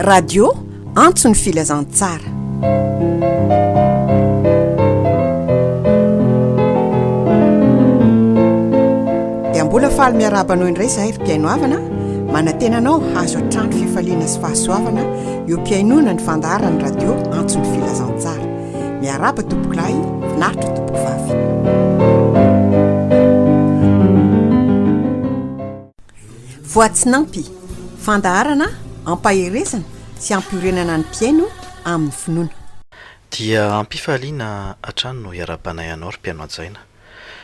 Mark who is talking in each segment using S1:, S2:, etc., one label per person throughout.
S1: radio antsony filazantsara. Dia mbola faly miarabanao indray zahay ry mpiainoavana, manatenanao hazo atrandro fifaliana sy fahasoavana io mpiainona ny fandaharany radio antsony filazantsara. Miaraba tompokilay, finaritra tompokivavy. Voatsinampi, fandaharana, ampaherezana sy ampiorenana ny mpiaino amin'ny finoana.
S2: Dia ampifaliana hatrany no iarabanay anao ry mpiaino ajaina.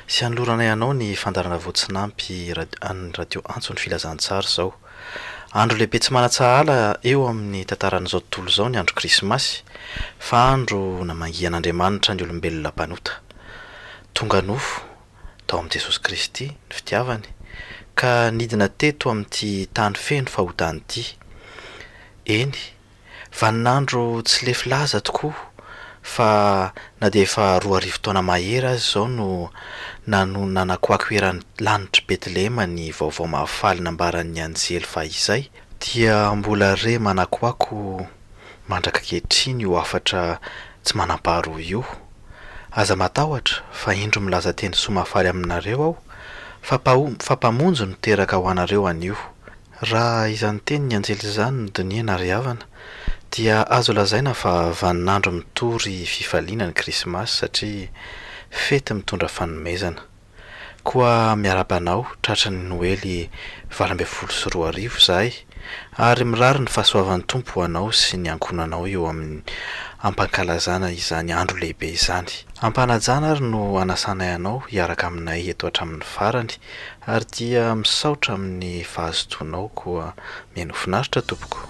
S2: Sy anoloranay anao ny fandarana voatsinampi any radio antsony filazantsara zao. Andro lehibe tsy manatsahala eo amin'ny tantaran'izao tontolo zao ny andro krismasy, fa andro namangian'Andriamanitra ny olombelona mpanota. Tonga nofo tao amin'i Jesosy Kristy ny fitiavany, ka nidina teto amin'ity tany feno fahotany ity. Eny, vaninandro tsy lefy laza tokoa, fa na dia efa 2 taona mahery azy zao no nanakoako eran'ny lanitra Betlehema ny vaovao mahafaly nambaran'ny anjely fahizay, dia mbola re manakoako mandraka kehitriny io afatra tsy manam-paharoa io. Aza matahotra fa indro milaza teny soa mahafaly aminareo aho, fa mpamonjo no teraka ho anareo anio. Raha izany teny ny anjely izany no diniana ry havana, dia azo lazaina fa vaninandro mitory fifaliana ny krismasy satria fety mitondra fanomezana. Koa miarabanao tratra ny Noely 2024 zahay, ary mirary ny fahasoavan'ny Tompo anao sy ny ankonanao eo amin'ny ampankalazana izany andro lehibe izany. Ampanajana ary no anasanay anao hiaraka aminay eto hatramin'ny farany, ary dia misaotra amin'ny fahazotoanao koa mihaino finaritra tompoko.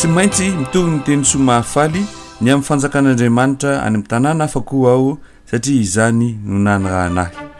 S3: tsy maintsy mitovy ny teny somahafaly ny amin'ny fanjakan'andriamanitra any amin'ny tanàna afa-koa aho satria izany no nanarahanahy.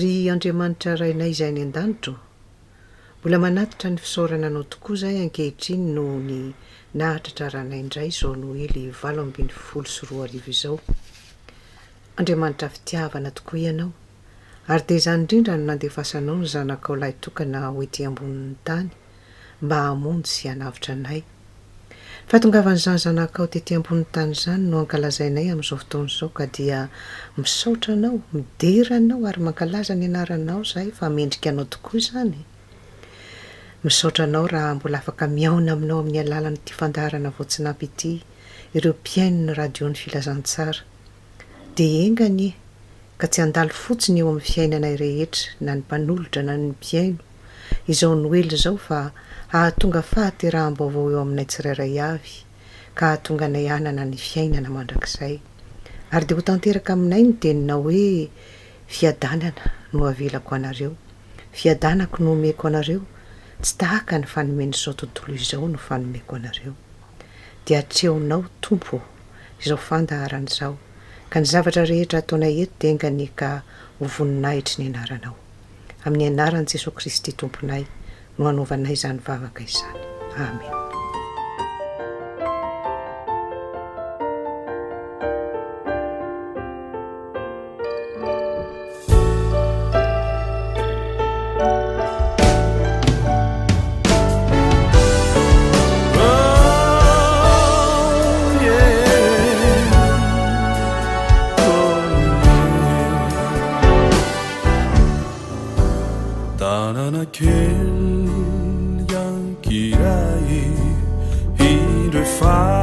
S4: ry andriamanitra rainay izay ny an-danitro mbola manatitra ny fisaorana anao tokoa zay ankehitriny no ny nahatratra ranay indray zao no ely 8:24 izao. Andriamanitra fitiavana tokoa ianao ary de izany indrindra no nandefasanao ny zanakao lahy tokana hoety ambonin'ny tany mba hamonjy sy hanavitra anay. Fahatongavan'ny zanakao tety ambonin'ny tany zany no ankalazainay amin'izao fotoana izao ka dia misaotra anao, midera anao ary mankalaza ny anaranao zahay fa mendrika anao tokoa izany. Misaotra anao raha mbola afaka miaona aminao amin'ny alalan'ity fandaharana voatsinampy ity ireo mpiaino radio ny filazantsara. De engany ka tsy andalo fotsiny eo amin'ny fiainanay rehetra na ny mpanolotra na ny mpiaino izao noely zao fa ahatonga fahateraham-baovao eo aminay tsirairay avy ka ahatonga nay anana ny fiainana mandrakizay ary de ho tanteraka aminay ny teninao hoe fiadanana no avelako anareo, fiadanako no omeko anareo, tsy tahaka ny fanomeny zao tontolo izao no fanomeko anareo. De atreonao tompo izao fandaharana izao ka ny zavatra rehetra ataonay eto de engany ka ho voninahitry ny anaranao. Amin'ny anaran'i Jesosy Kristy tomponay no hanaovanay izany vavaka izany. Amen.
S5: Fai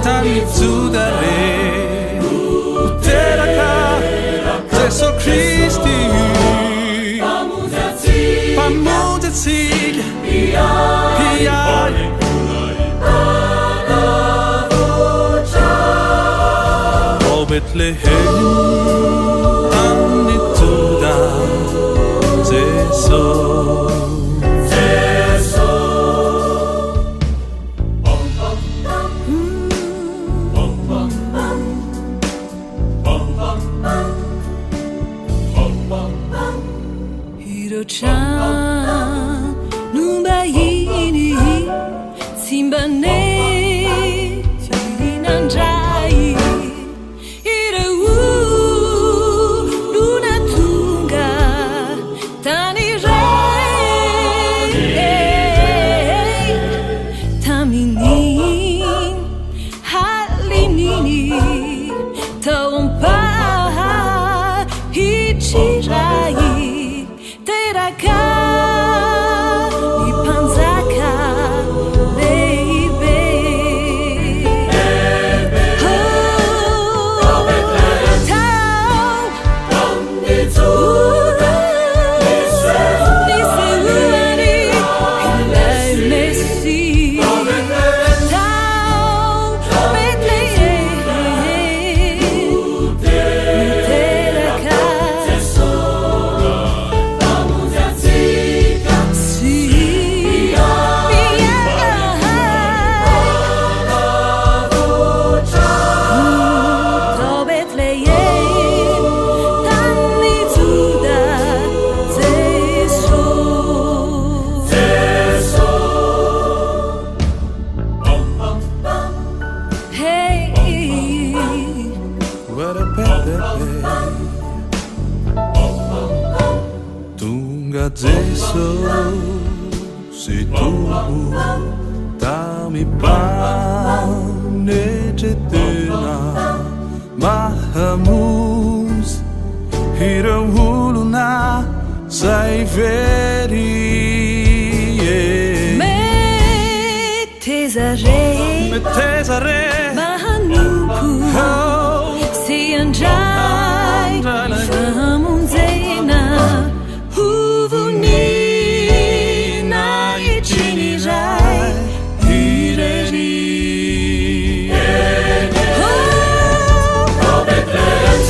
S5: tany jodare teraka Jesu Kristi pamonjatsika piay o Bethlehem tany joda Jesu
S6: numbaini simbane tirinandrai ireu luna tunga tanirei taminin halinini taompa hichirai teraka ipanzaka baby oh tau nitsuda niseuani ilai messi tau Bethlehem teraka
S5: Jesu si tu tami panecetena mahamus hirahuluna sai veri metesare
S6: mahanuku si andrai famunzena huvunina ichinirai hireri oh Bethlehem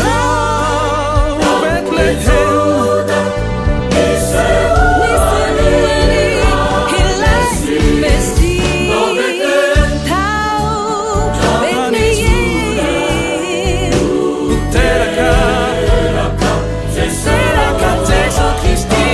S6: niseuani hilai messi tau Bethlehem teraka Jesu Kristi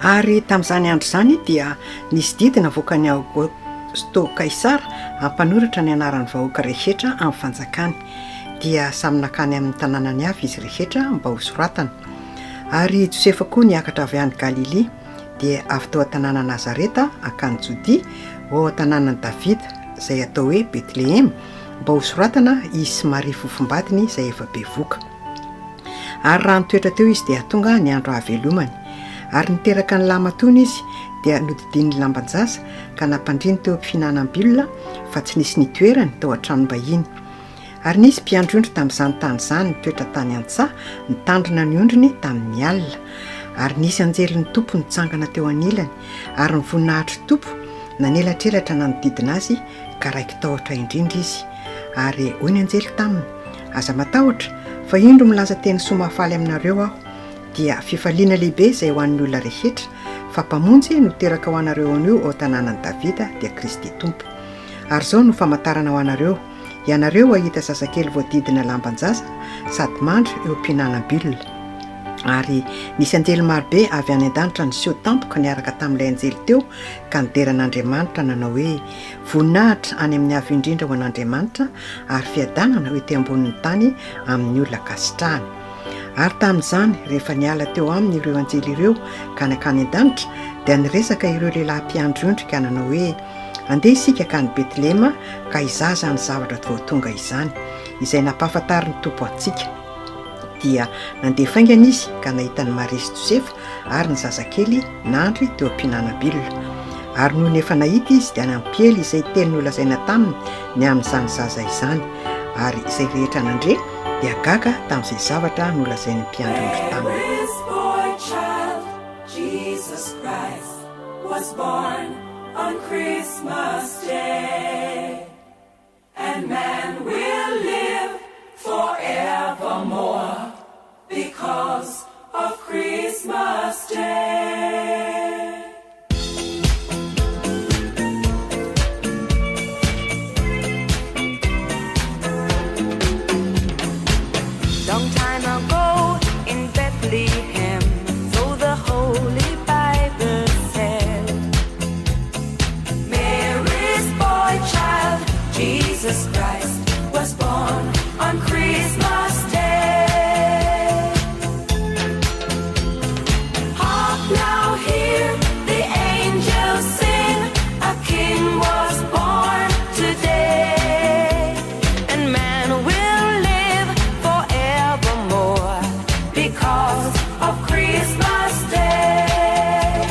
S1: Ary tamin'izany andro izany dia nisy didina voakany Augusto Kaisara hampanoratra ny anaran'ny vahoaka rehetra amin'ny fanjakany dia samy nakany amin'ny tanànany avy izy rehetra mba ho soratana. Ary Josefa koa niakatra avy any Galili dia avy tao tanàna Nazareta akany Jodia ho tanànan'i Davida izay atao hoe Bethlehem mba ho soratana izy sy Maria fofombadiny izay efa bevoka. Ary raha nitoetra teo izy dia tonga ny andro havelomany. Ary niteraka ny lamatony izy dia nodidiny lambanjasa ka nampandriny teo ampihinanam-bilona fa tsy nisy nitoerany tao an-tranom-bahiny. Ary nisy mpiandrondro tamin'izany tany izany nitoetra tany an-tsaha nitandrina ny ondriny tamin'ny alina. Ary nisy anjelin'ny tompo nitsangana teo anilany ary ny voninahitry tompo nanelatrelatra nanodidina azy ka raiky tahotra indrindra izy. Ary hoy ny anjely taminy, aza matahotra fa indro milaza teny somafaly aminareo aho dia fifaliana lehibe izay ho an'ny olona rehetra fa mpamonjy no teraka ho anareo anio ao tanànan'i Davida dia Kristy tompo. Ary zao no famantarana ho anareo, ianareo ahita zazakely voadidina lambanjaza sady mandry eo am-pihinanam-bilona ary nisy anjely marobe avy any an-danitra ny sio tampoka niaraka tamin'ilay anjely teo ka nideran'Andriamanitra nanao hoe voninahitra any amin'ny avy indrindra ho an'Andriamanitra ary fiadanana hoe te ambonin'ny tany amin'ny olona kasitrahany. Ary tamin'izany rehefa niala teo aminy ireo anjely ireo ka nakany an-danitra dia niresaka ireo lehilahy mpiandry ondrika nanao hoe andeha isika ka ny Betlehema ka izaza ny zavatra voatonga izany izay nampahafantary ny tompo antsika. Dia nandeha faingana izy ka nahita ny Maria sy Josefa ary ny zazakely nandry teo am-pihinanam-bilona. Ary noho nefa nahita izy dia nampiely izay teny nolazaina taminy ny amin'izany zaza izany ary izay rehetra nandre dia gaga tamin'izay zavatra nolazainy mpiandry ondry taminy.
S6: Jesus Christ was born on Christmas Day, and man will live forevermore because of Christmas Day. Long time ago in Bethlehem, so the Holy Bible said, Mary's boy child, Jesus Christ, was born on Christmas Day. Hark now, hear the angels sing, a king was born today, and man will live forevermore because of Christmas Day.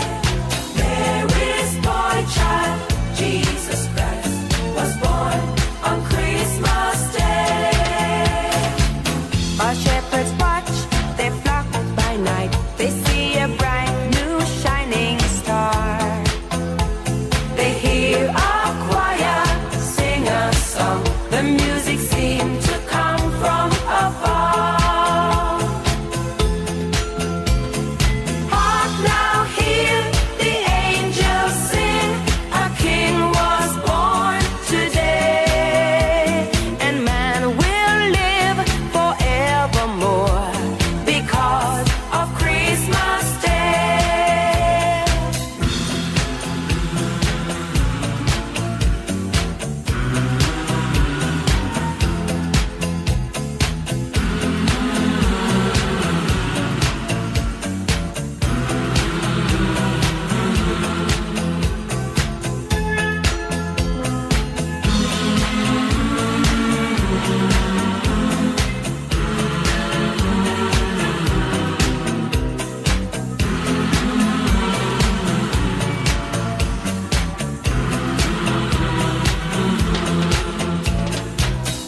S6: Mary's boy child, Jesus Christ, was born on Christmas Day. Our shepherds watch their flock by night. They see a bright new shining star. They hear a choir sing a song. The music seemed to come from afar. Hark now, hear the angels sing, a king was born today, and man will live forevermore because of Christmas Day.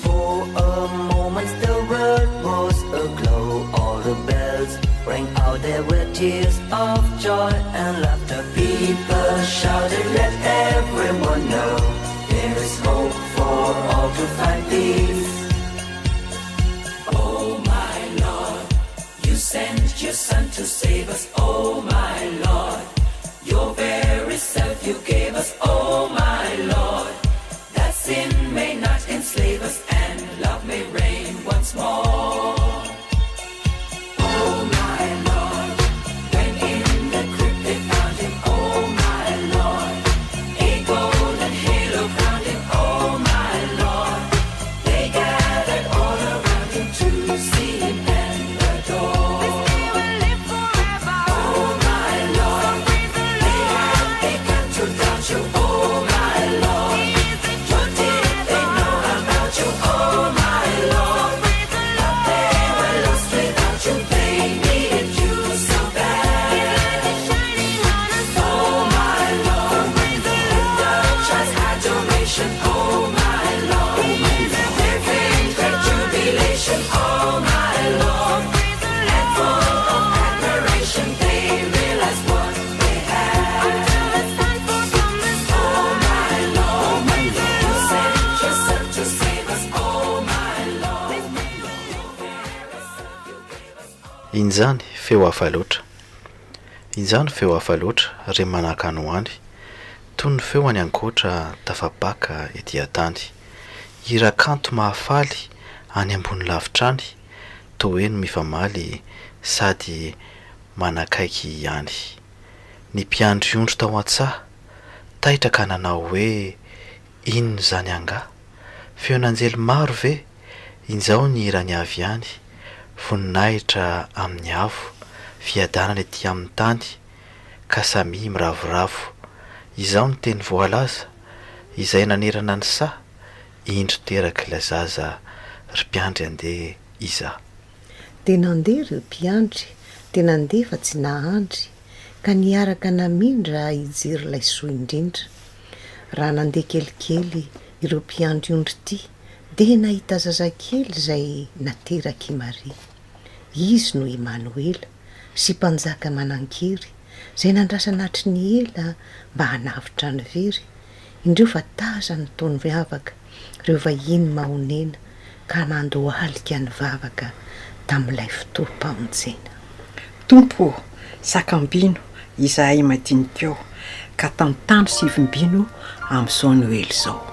S6: For a moment the world was aglow. All the bells rang out, there were tears of joy and laughter. People shouted, let everyone know there is hope for all to find peace. Oh my Lord, you sent your Son to save us. Oh my Lord, your very self you gave us. Oh my Lord, that sin may not enslave us and love may reign once more. Oh my Lord, when in the crypt they found him. Oh my Lord, a golden halo crowned him. Oh my Lord, they gathered all around him to see him and adore. They will live forever. Oh my Lord, they had begun to doubt you. Oh my Lord, what did they know about you? Oh my Lord, but they were lost without you. They needed you so bad. Oh my Lord, the child's adoration. Oh my Lord, their faith, great jubilation. Oh my Lord, and full of admiration, they realized what they had. Oh my Lord, you sent yourself to save us. Oh my Lord,
S2: inzany feo hafa loatra. Inzany feo hafa loatra re manakany hoany toy ny feo any ankoatra tafabaka ety an-tany. hirakanto mahafaly any ambony lavitrany to hoe no mifamaly sady manakaiky ihany. Ny mpiandry ondro tao an-tsaha taitra ka nanao hoe inona zany anga, feon'anjely maro ve inzao ny irany avy ihany, voninahitra amin'ny avo fiadanana ety amin'ny tany ka samy miravoravo. Izao ny teny voalaza izay nanerana ny saha indro teraka ilay zaza ry mpiandry andeha iza.
S4: Tena andeha ireo mpiandry, tena andeha fa tsy nahandry ka niaraka namindra hijery ilay soa indrindra. Raha nandeha kelikely ireo mpiandry ondry ity dia nahita zazakely izay nateraka i Maria. Izy no Emanuela sy mpanjaka manankiry izay nandrasanatry ny ela mba hanavitra ny very. Indreo fa taza ny taony miavaka reo vahiny mahonena ka mandohalika ny vavaka tamin'ilay fotoam-pamonjena.
S1: Tompo sakambino izahay madinikeo ka tantandro sy ivimbino amin'izao Noely izao.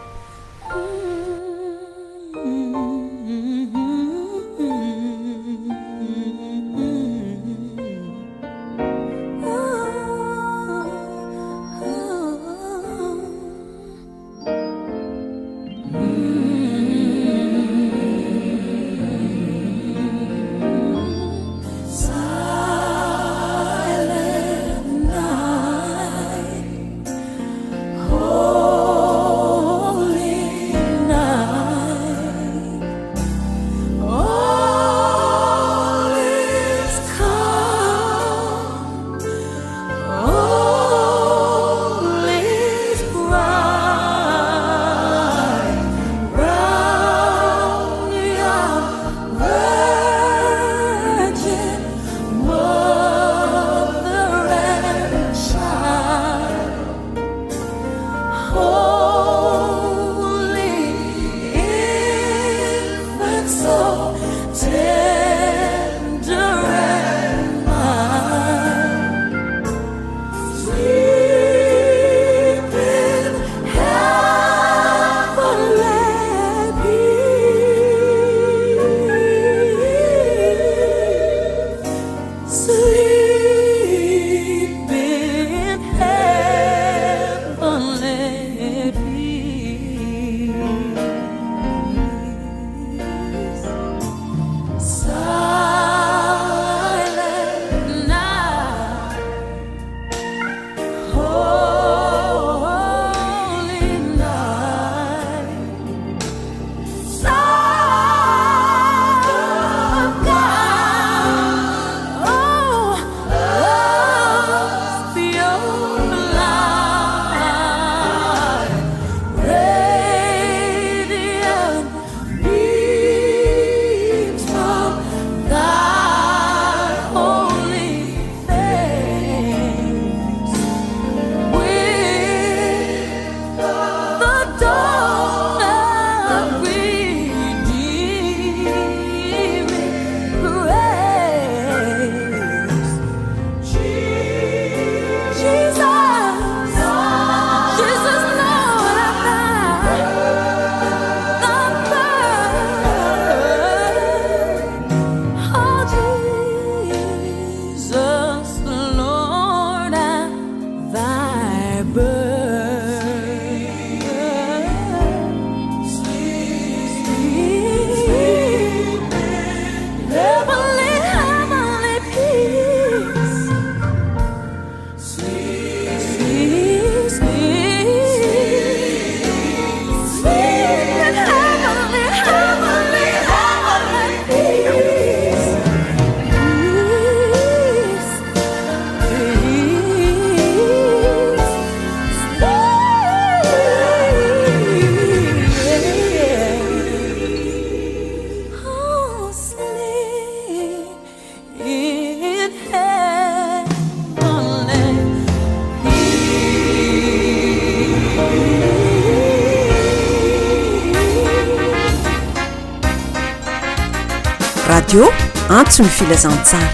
S1: radio antso ny filazantsara.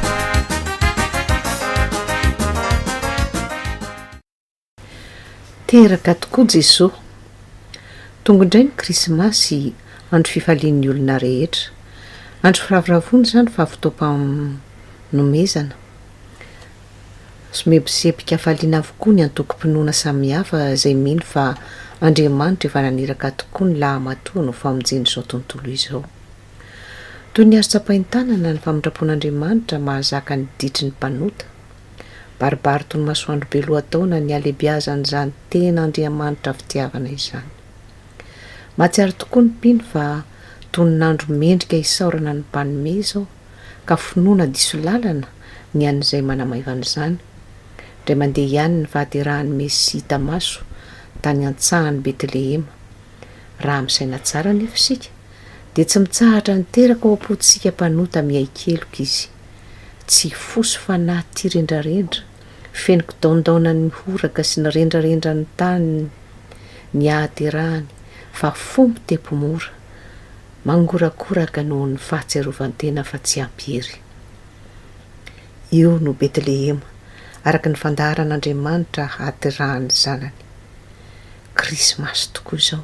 S4: Teraka tokoa Jesosy. Tonga indray ny krismasy andro fifalian'ny olona rehetra. Andro firavoravony zany fa fotoam-panomezana. Somebisepika faliana avokoa ny antoko-pinoana samihafa izay mino fa Andriamanitra efa naniraka tokoa ny lahamatoa no famonjeny izao tontolo izao. Toy ny azo tsapain-tanana ny famindrapon'Andriamanitra mahazaka ny ditry ny mpanota. Baribary toy ny masoandro be lohataona ny alebiazan'izany tena Andriamanitra fitiavana izany. Mahatsiaro tokoa ny mpino fa tonin'andro mendrika isaorana ny mpanome izao ka finoana diso lalana ny an'izay manamaivana izany. Indray mandeha ihany ny fahaterahan'ny Mesia tamaso tany antsahany Betlehema. Raha misaina tsara nefa isika dia tsy mitsahatra niteraka ao am-potsika mpanota miay keloka izy. Tsy foso fa naty rendrarendra, fenoko daondaonany mihoraka sy ny rendrarendra ny tany ny ahaterahany, fa fombo tempomora, mangorakoraka noho ny fahatserovantena fa tsy ampihery. Io no Betlehema, araka ny fandaharan'Andriamanitra ahaterahany zanany. Krismasy tokoa izao,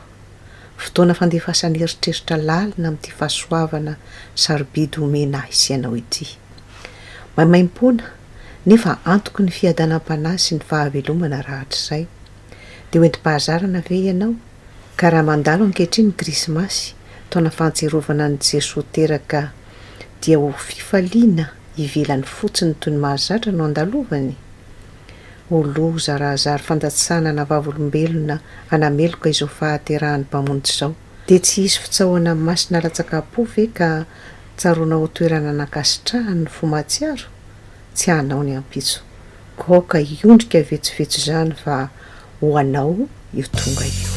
S4: fotoana fandefasany eritreritra lalina amin'ity fahasoavana sarobidy omena isianao ity. Maimaim-pona nefa antoko ny fiadanam-panahy sy ny fahavelomana rahatr'izay. Dia hoentim-pahazarana ve ianao? Ka raha mandalo ankehitriny ny Krismasy, taona fahatserovana ny Jesosy teraka, dia ho fifaliana ivelany fotsiny toy ny mahazatra no andalovany. Ho loza rahazary fandatsana vavolombelona anameloka izao fahaterahan'ny mpamonjy izao. Dia tsy hisy fitsahoana masina latsaka-po ve ka tsaroana ho toerana anakasitrahany ny fomatsiaro? Tsy hanao ny ampitso. Kaoka iondrika vetsovetso izany fa ho anao io tonga io.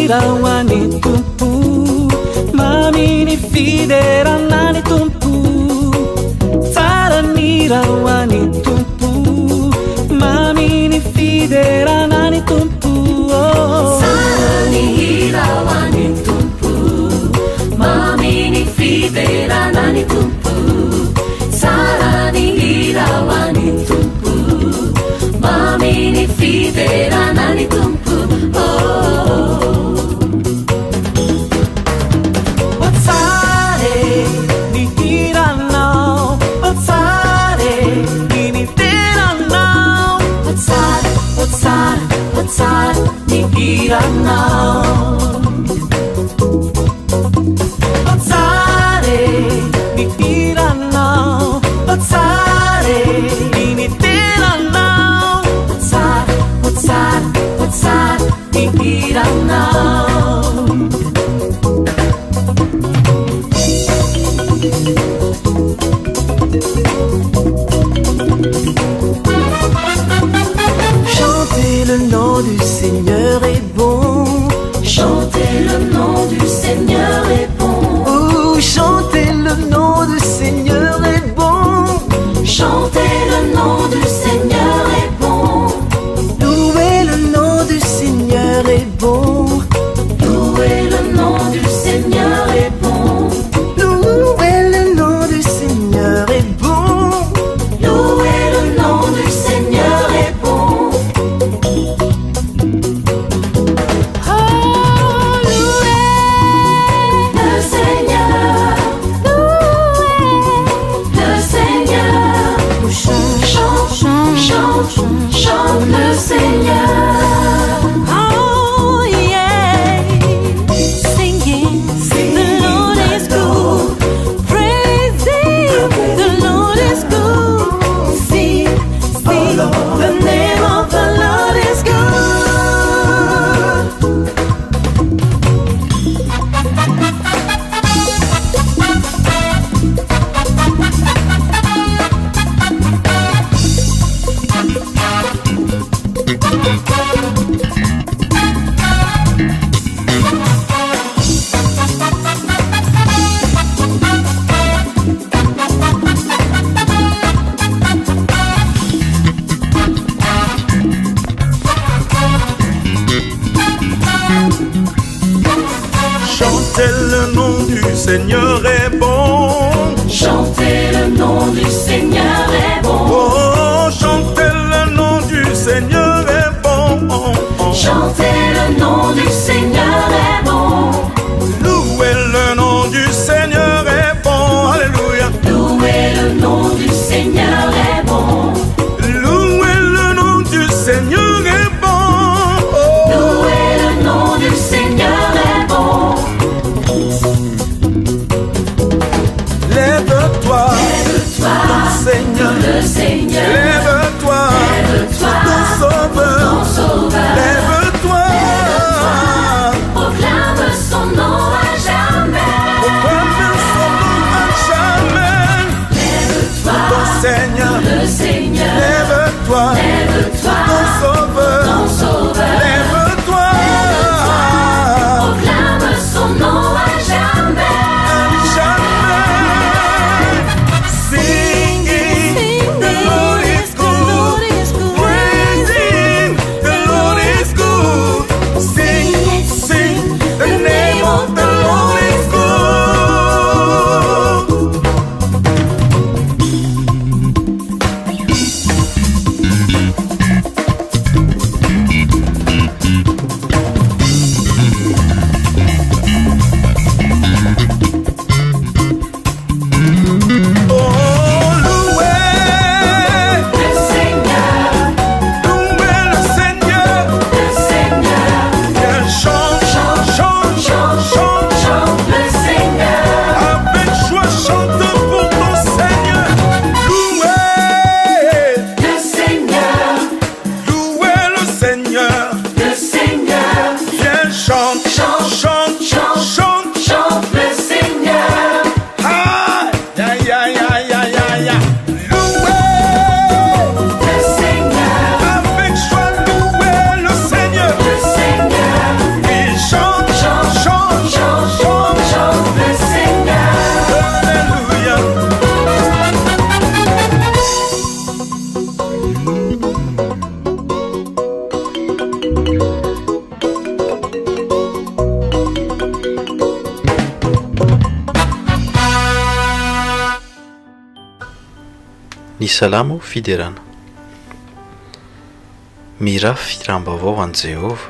S5: Rawani tumpu mamini fidera nani tumpu sarani rawani tumpu mamini fidera nani tumpu
S6: sarani rawani tumpu mamini fidera nani tumpu sarani rawani tumpu mamini fidera nani tumpu
S7: Chantez le nom du Seigneur est bon.
S6: Chantez le nom du Seigneur est bon.
S7: Oh, chantez le nom du Seigneur est bon.
S6: Chantez le nom du Seigneur est bon.
S7: Louez le nom du Seigneur est bon.
S6: Louez le nom du Seigneur est bon.
S7: Louez le nom du Seigneur est bon.
S6: Louez le nom du Seigneur est bon. Chante le Seigneur.
S7: Oh yeah, singing, the Lord is good. Praising, the Lord is good. Sing, the name of the Lord is good.
S8: Chantez le nom du Seigneur est bon.
S6: Chantez le nom du Seigneur est bon.
S8: Oh, chantez le nom du Seigneur est bon.
S6: Chantez le nom du Seigneur est bon.
S8: Louez le nom du Seigneur est bon. Alléluia.
S6: Louez le nom du Seigneur est bon.
S8: Louez le nom du Seigneur est bon.
S6: Louez le nom du Seigneur est bon.
S8: Lève-toi,
S6: Seigneur, le Seigneur.
S8: Lève-toi,
S6: Lève-toi,
S8: ton sauveur.
S6: ton sauveur.
S8: Lève-toi,
S6: proclame son nom à jamais.
S8: proclame son nom à jamais.
S6: Lève-toi,
S8: Ton Seigneur,
S6: le Seigneur.
S8: lève-toi,
S6: Lève-toi,
S8: ton sauveur.
S6: ton sauveur.
S8: Lève-toi,
S6: Proclame son nom à jamais.
S8: Singing, the Lord is good. Praising, the Lord is good. Sing, sing, the name of the Lord is good.
S2: Ny salamo fiderana. Mira firam-baovao an Jehova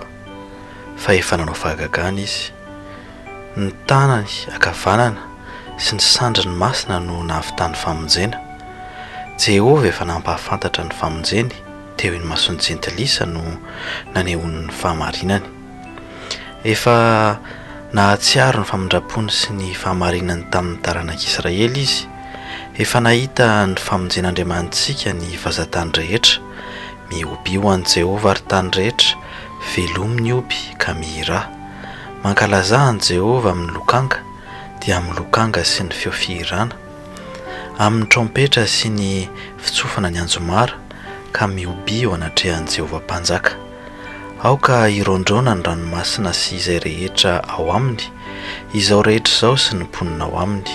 S2: fa efa nanao fahagagana izy. Ny tanany akavanana sy ny sandriny masina no nahavitany famonjena. Jehova efa nampahafantatra ny famonjeny teo iny masony jentilisa no nanehon'ny fahamarinany. Efa nahatsiaro ny famindram-pony sy ny fahamarinany tamin'ny taranak'Israely izy. Efa nahita ny famonjen'Andriamanitsika ny fahazatany rehetra. Mioby ho an Jehova ary tany rehetra, velomy ny oby ka mihira. Mankalaza an Jehova amin'ny lokanga, dia amin'ny lokanga sy ny feo fihirana. Amin'ny trompetra sy ny fitsofana ny anjomara, ka mioby ho anatrehan Jehova mpanjaka. Aoka irondrona ny ranomasina sy izay rehetra ao aminy, izao rehetra izao sy ny mponina ao aminy.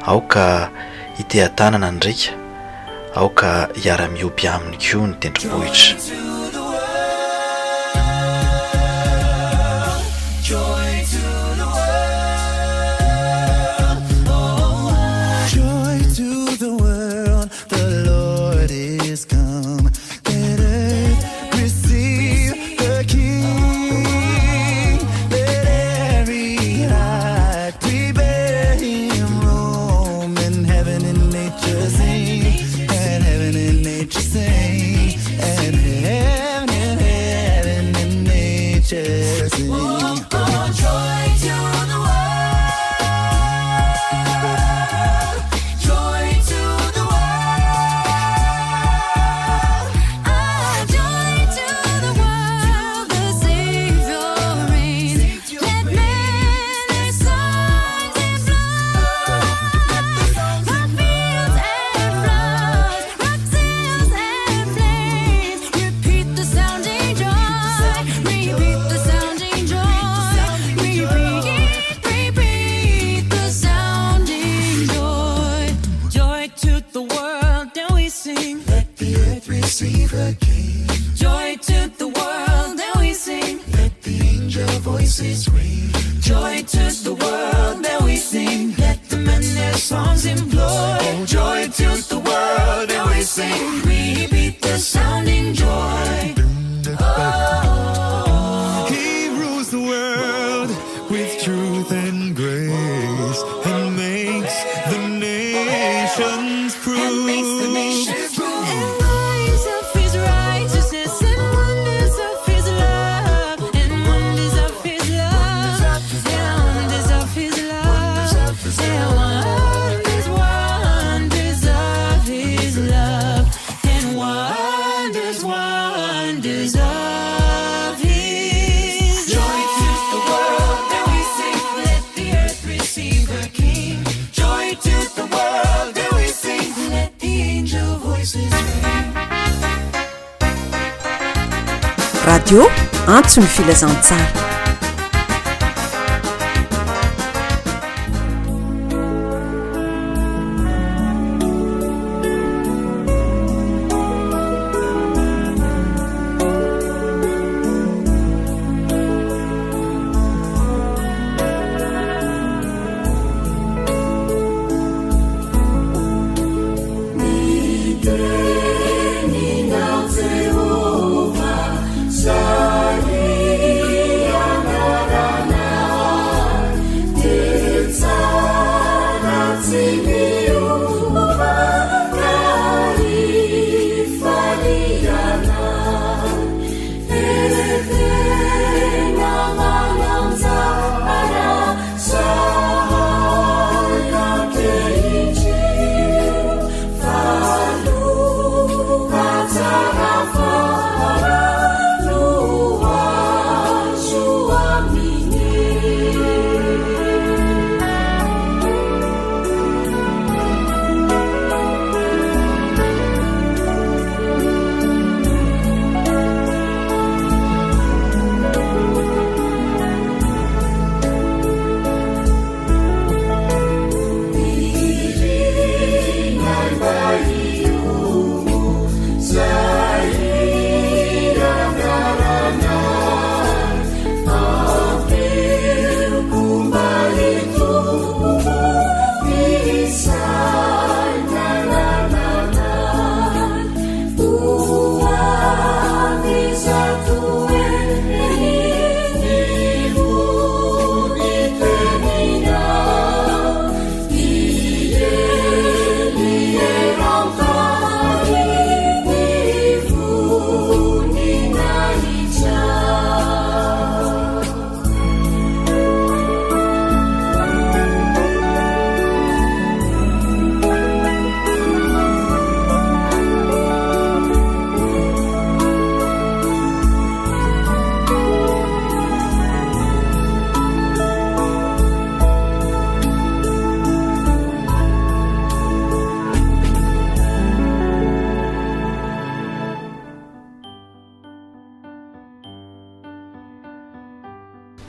S2: Aoka itehan-tanana ndrika, aoka hiara-mioby aminy koa ny tendrombohitra.
S6: Joy to the world.
S5: songs employ.
S8: Oh, joy to the world, and we sing.
S5: We beat the sounding joy. Oh.
S8: He rules the world with truth and grace, and makes the nations prove.
S5: And makes the nations prove. And rise of his righteousness, and wonders of his love, and wonders of his love, and wonders of his love, and wonders, wonders of his love, and wonders, wonders of his
S8: Joy to the world,
S5: and we sing, let the earth receive her King.
S8: joy to the world, and we sing.
S5: Let the angel voices ring.
S1: radio antso ny filazantsara.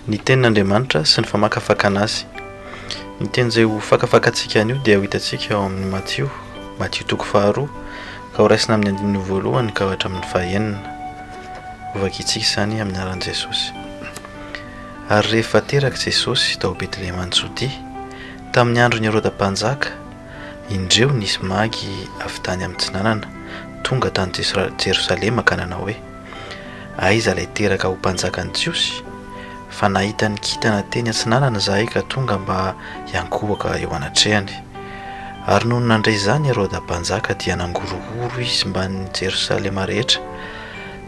S2: Ny tenin'Andriamanitra sy ny famakafakana azy. Ny teny izay ho fakafakantsika an'io dia ho hitantsika ao amin'ny Matthieu toko 2 ka ho raisina amin'ny 1 ka hatramin'ny 9. Hovakintsika izany amin'ny anaran'i Jesosy. Ary rehefa teraka Jesosy tao Betlehema any Jodia tamin'ny andron'ny Heroda-mpanjaka, indreo nisy magy avy tany amin'ny tsinanana tonga tany Jerosalema ka nanao hoe: aiza ilay teraka ho mpanjakan'i Jiosy? Fa nahita ny kintana teny antsinanana zahay ka tonga mba hiankohaka eo anatrehany. Ary noho nandray izany Heroda-mpanjaka dia nangorohoro izy mba ny Jerosalema rehetra,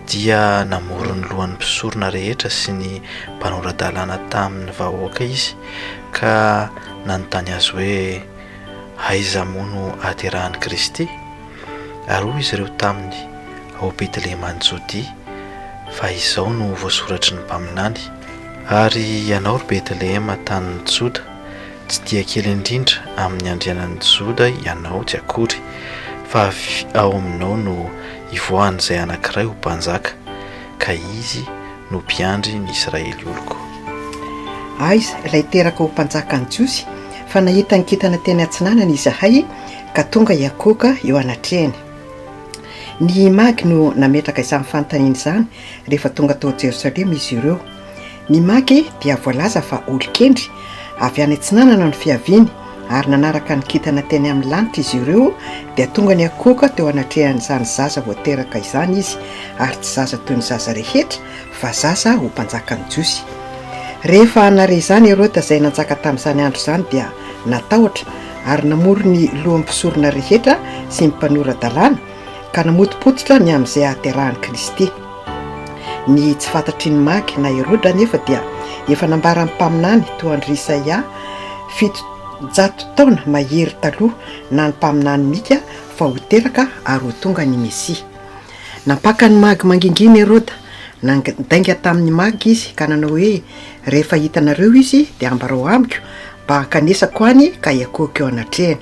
S2: dia namoro ny lohan'ny mpisorona rehetra sy ny mpanoran-dalàna tamin'ny vahoaka izy ka nanontany azy hoe: aiza moa no aterahan'i Kristy? Ary hoy izy ireo taminy: ao Betlehema any Jodia, fa izao no voasoratry ny mpaminany. Ary ianao ry Betlehema tanin'ny Joda, tsy dia kely indrindra amin'ny andrianan'ny Joda ianao tsy akory, fa ao aminao no ivoahany izay anankiray ho mpanjaka, ka izy no mpiandry ny Israely oloko.
S1: Aiza ilay teraka ho mpanjaka any Jiosy? Fa nahita ny kintana teny antsinanana izahay ka tonga hiakohaka eo anatrehany. Ny magy no nametraka izany fanontaniana izany rehefa tonga tao Jerosalema izy ireo. Ny magy dia voalaza fa olon-kendry avy any antsinanana ny fiaviany ary nanaraka ny kintana teny amin'ny lanitra izy ireo dia tonga ny akoka teo anatrehan'izany zaza voateraka izany izy ary tsy zaza toy ny zaza rehetra fa zaza ho mpanjaka ny jiosy. Rehefa nare izany Herôda izay nanjaka tamin'izany andro izany dia natahotra ary namory ny lohan'ny mpisorona rehetra sy ny mpanora-dalàna ka namotipototra ny amin'izay ahaterahan'i Kristy. Ny tsy fantatry ny magy na Herôda nefa dia efa nambara amin'ny mpaminany toa andry Isaia 700 taona mahery taloha na ny mpaminany mika fa ho teraka ary ho tonga ny Mesia. Nampaka ny magy mangingina Herôda, nandainga tamin'ny magy izy ka nanao hoe rehefa hitanareo izy dia ambarao amiko mba hankanesako any ka hiakoko eo anatrehany.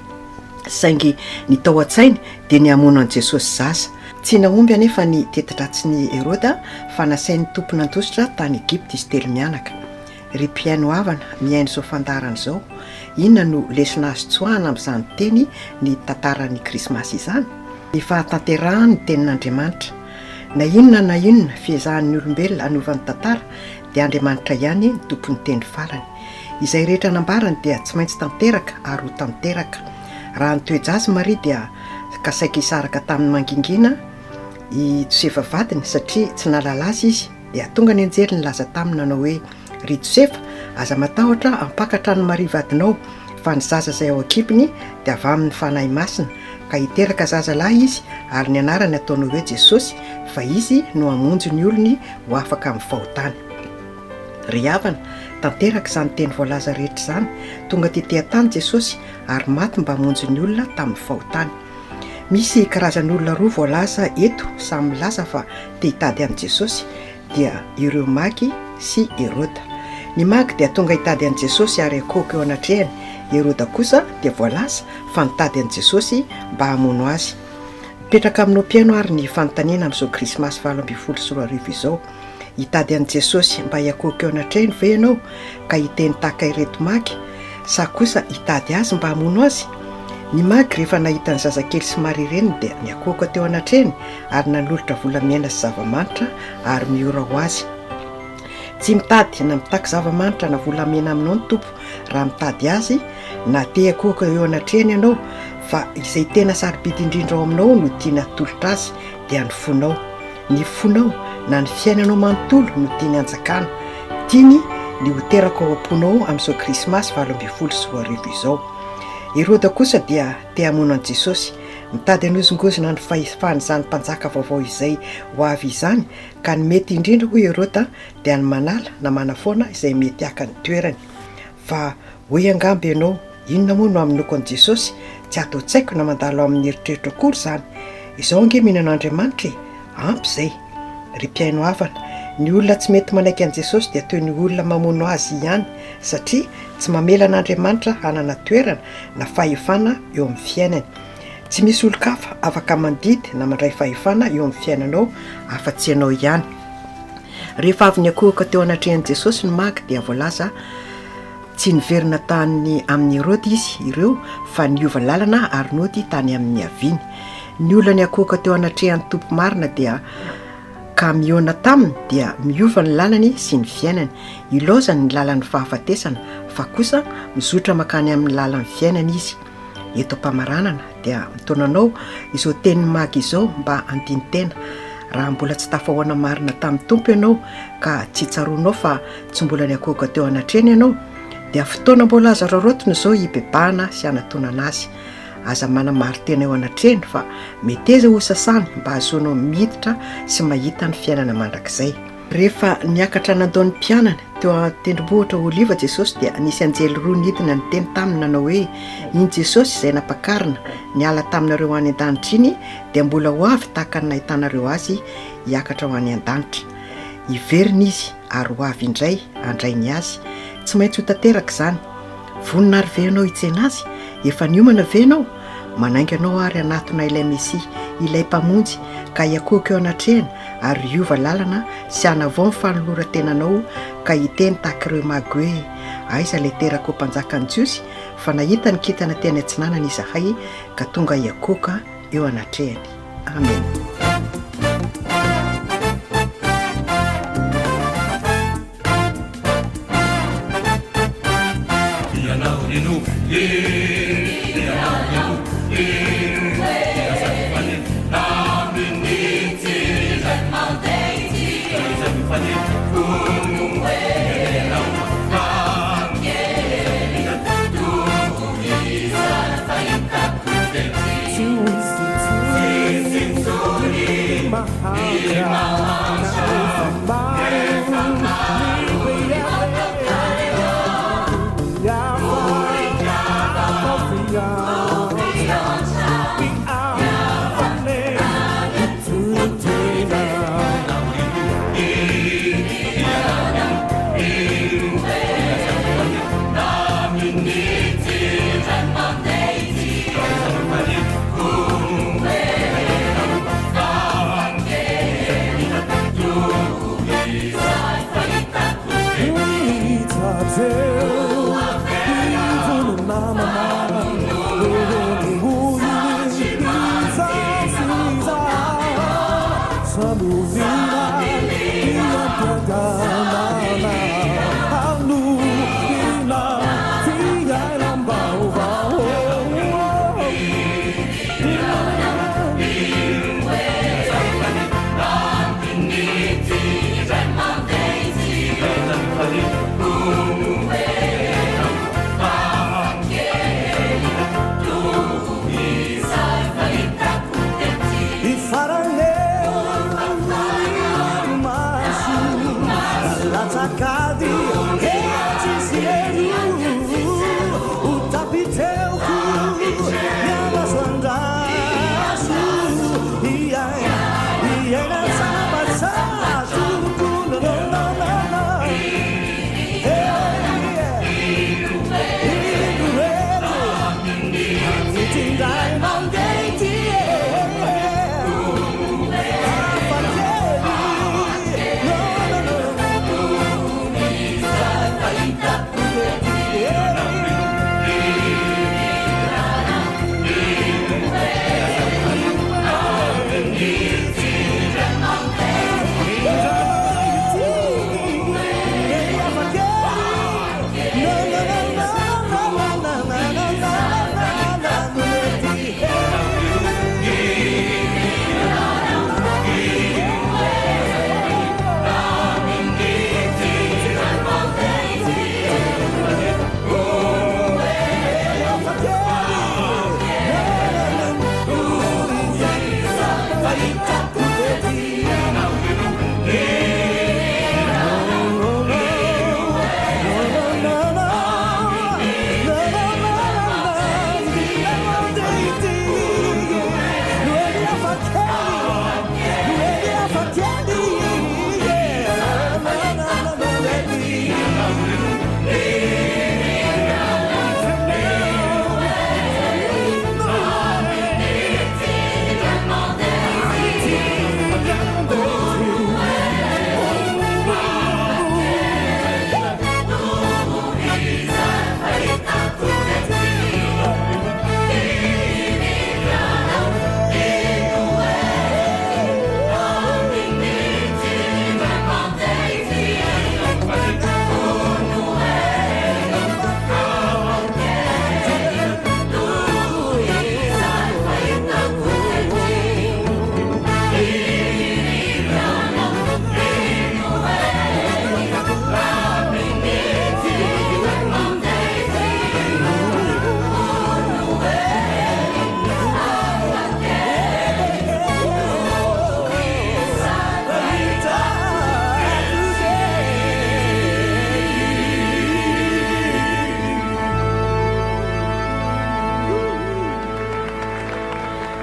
S1: Saingy ny tao an-tsainy dia ny hamono an Jesosy zaza. Tsy nahomby anefa ny teti-dratsiny Herôda fa nasain'ny tompony an-tositra tany Egypta izy telo mianaka. Ry mpiaino havana miaino izao fandarana izao, inona no lesona azo tsoahana amin'izany teny ny tantaran'ny krismasy izany? Ny fahatanterahany ny tenin'Andriamanitra. Na inona fiezahan'ny olombelona hanovany tantara dia Andriamanitra ihany ny tompony teny farany. Izay rehetra nambarany dia tsy maintsy tanteraka ary ho tanteraka. Raha ny toejazy Maria dia kasaika hisaraka tamin'ny mangingina i Josefa vadiny satria tsy nalala azy izy dia tonga ny anjely nilaza taminy nanao hoe ry Josefa, aza matahotra hampakatra ny Maria vadinao fa ny zaza izay ao an-kibony dia avy amin'ny fanahy masina ka hiteraka zazalahy izy ary ny anarany ataonao hoe Jesosy fa izy no hamonjy ny olony ho afaka amin'ny fahotany. Ry havana, tanteraka izany teny voalaza rehetra izany, tonga tetehantany Jesosy ary maty mba hamonjy ny olona tamin'ny fahotany. Misy karazan'olona roa voalaza eto samy milaza fa te hitady an'i Jesosy dia ireo magy sy Herôda. Ny magy dia tonga hitady an'i Jesosy ary akoko eo anatrehany. Herôda kosa dia voalaza fa nitady an'i Jesosy mba hamono azy. Mipetraka aminao mpiaino ary ny fanontaniana amin'izao krismasy 2024 izao. Hitady an'i Jesosy mba hiakoko eo anatrehany ve ianao ka hiteny tahaka ireto magy, sa kosa hitady azy mba hamono azy? Ny magy rehefa nahita ny zazakely sy Maria ireny dia niakoko teo anatrehany ary nanolotra volamena sy zava-manitra ary miora ho azy. Tsy mitady na mitaky zava-manitra na volamena aminao ny tompo raha mitady azy na te akoko eo anatrehany ianao, fa izay tena sarobidy indrindra ao aminao no tiana atolotra azy dia ny fonao. Ny fonao na ny fiainanao manontolo no tiany anjakana. Tiany ny ho teraka ao am-ponao amin'izao krismasy 2024 izao. Herôda kosa dia te hamono an'i Jesosy, mitady hanozongozona ny fahefany izany mpanjaka vaovao izay ho avy izany ka ny mety indrindra hoy Herôda dia ny manala na manafoana izay mety haka ny toerany. Fa hoy angamba ianao, inona moa no amin'ny loko an'i Jesosy? Tsy atao-tsaiko na mandalo amin'ny eritreritra akory izany. Izao ange mihinan'Andriamanitra ampy izay. Ry mpiaino havana, ny olona tsy mety manaiky an'i Jesosy dia toy ny olona mamono azy ihany satria tsy mamela an'Andriamanitra hanana toerana na fahefana eo amin'ny fiainany. Tsy misy olo-kafa afaka mandidy na mandray fahefana eo amin'ny fiainanao afa-tsy ianao ihany. Rehefa avy ny akohoka teo anatrehan'i Jesosy ny magy dia voalaza tsy niverina tany amin'ny Herôdy izy ireo fa niova lalana ary nody tany amin'ny aviny. Ny olona ny akohoka teo anatrehan'ny tompo marina dia ka miona taminy dia miova ny lalany sy ny fiainany. Ilaozany ny lalan'ny fahafatesana fa kosa mizotra makany amin'ny lalan'ny fiainany izy. Eto am-pamaranana dia mitonanao izao teny magy izao mba andiny tena. Raha mbola tsy tafahoana marina tamin'ny tompo ianao ka tsy tsaroanao fa tsy mbola ny akohoka teo anatrehany ianao dia fotoana mbola azo rarotiny izao hibebahana sy hanatonana azy. Aza manamary tena eo anatrehany fa meteza ho sasany mba ahazoanao miditra sy mahita ny fiainana mandrakizay. Rehefa niakatra nandaon'ny mpianana teo an-tendrombohitra Oliva Jesosy dia nisy anjely roa nidina ny teny taminy nanao hoe iny Jesosy izay nampakarina niala taminareo any an-danitra iny dia mbola ho avy tahaka ny nahitanareo azy hiakatra ho any an-danitra. Iverina izy ary ho avy indray andrainy azy. Tsy maintsy ho tanteraka izany. Voninary ve ianao hitsena azy? Efa niomana ve ianao? Manainga anao ary anatona ilay Mesia, ilay mpamonjy ka hiakoko eo anatrehany ary hiova lalana sy hanavao ny fanoloran-tenanao ka hiteny tahaka ireo magy hoe aiza ilay teraka ho mpanjaka ny Jiosy fa nahita ny kintana teny antsinanany izahay ka tonga hiakoka eo anatrehany. Amen.
S8: Ianao ni no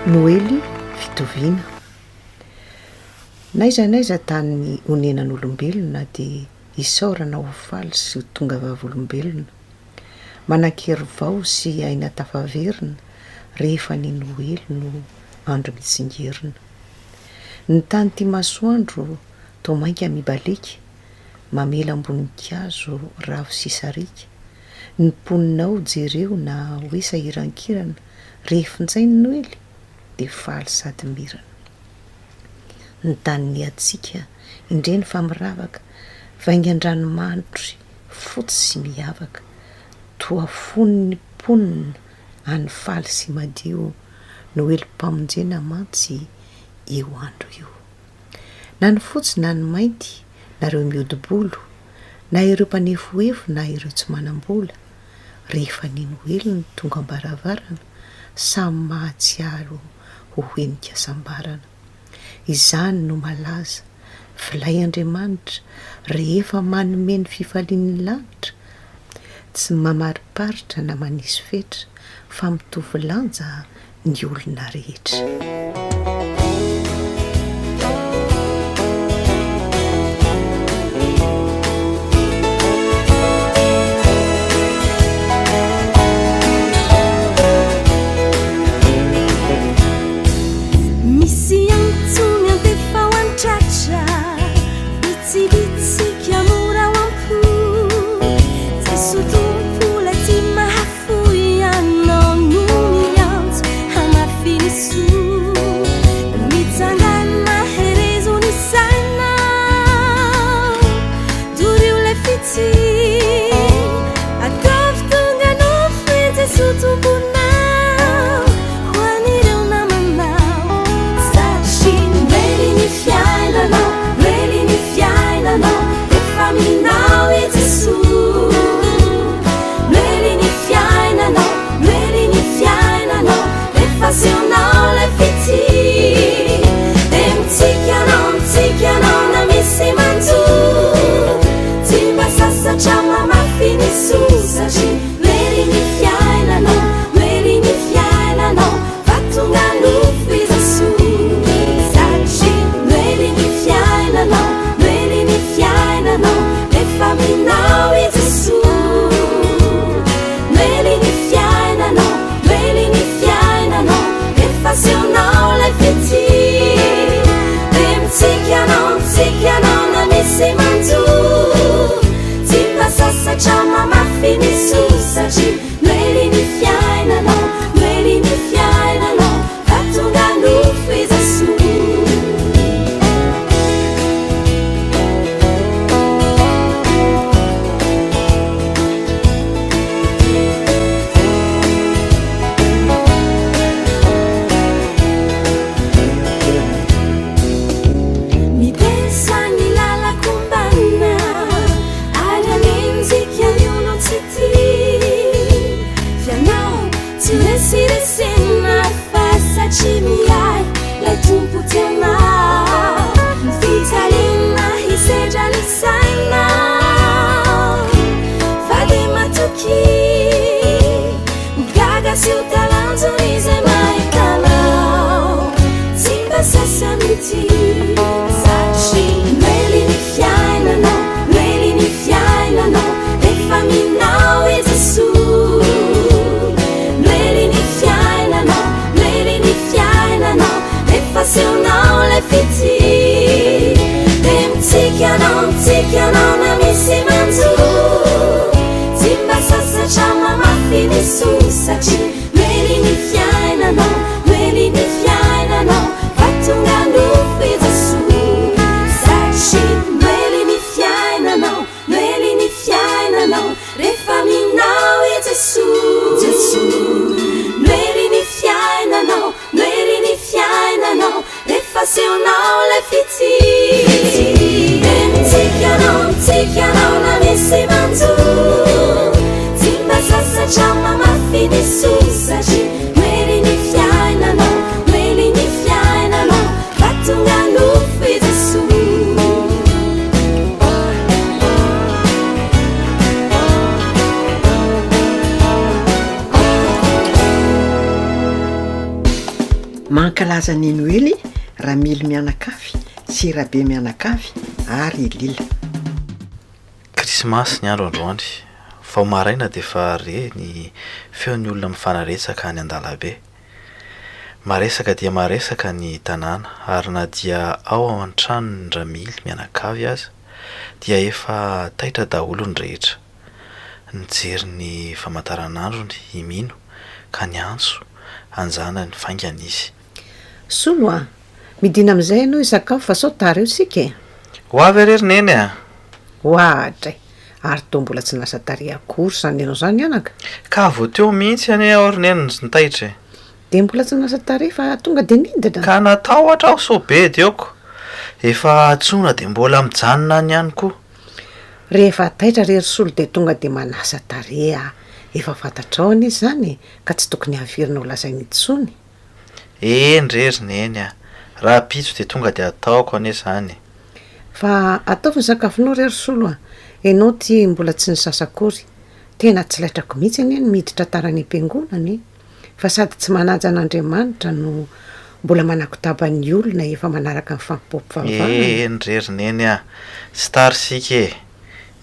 S4: noely fitoviana naizanaiza tanyny onenan'olombelona dia isaorana ho faly sy ho tonga vavolombelona manan-kery vao sy aina tafaverina rehefa ny noely no andro mitsingerina ny tany ty masoandro to mainka mibalika mamela amboninkazo ravo sisarika ny mponinao jereo na hoe sahirankirana rehefintsay ny noely dia faly sady mirana ny tanyny atsika indreny famiravaka vaingan-dranomanitry fotsy sy miavaka toa foniny mponina any faly sy madio noely mpamonjena mantsy io andro io na ny fotsy na ny mainty nareo miodibolo na ireo mpanefoevo na ireo tsy manam-bola rehefa nino elony tonga ambaravarana samy mahatsiaro ho hoenikasam-barana izany no malaza vilay Andriamanitra rehefa manome ny fifalian'ny lanitra tsy mamariparitra na manisy fetra fa mitovy lanja ny olona rehetra.
S1: Mankalaza ny Noely, Ramily mianakavy, Sirabe mianakavy ary Lila.
S2: Krismasy ny andro androany, vao maraina dia fa re ny feon'ny olona mifanaretsaka any an-dalabe. Maresaka dia maresaka ny tanàna ary na dia ao an-trano ny Ramily mianakavy aza dia efa taitra daholo ny rehetra. Nijery ny famantaranandrony imino ka ny antso anjana ny vaingana izy.
S4: Solo midina amin'izay ianao isakafo fa sao tara eo sika.
S2: Ho avy arerineny a.
S4: Hoatray, ary toa mbola tsy nasa tare akory sany ianao zany anaka.
S2: Ka vao teo mihitsy any aorineny ny taitra.
S4: Dia mbola tsy nasa tare fa tonga dia nindina.
S2: Ka natao hatra aho so be dioko. efa atsona de mbola mijanona any ihany koa.
S4: Rehefa taitra rery-solo de tonga de manasa tarea efa fantatrao anie zany ka tsy tokony haverina ho lazainy intsony.
S2: Endrery neny a, raha pitso de tonga de ataoko anie zany.
S4: Fa ataovy ny sakafonao rery-solo a, ianao ty mbola tsy nisasakory. Tena tsy laitrako mihitsy anie ny miditra tarany am-piangonany, fa sady tsy manaja an'Andriamanitra no mbola manakotaba ny olona efa manaraka ny fampipompivavahana.
S2: Endrery neny a, tsy tary sika e,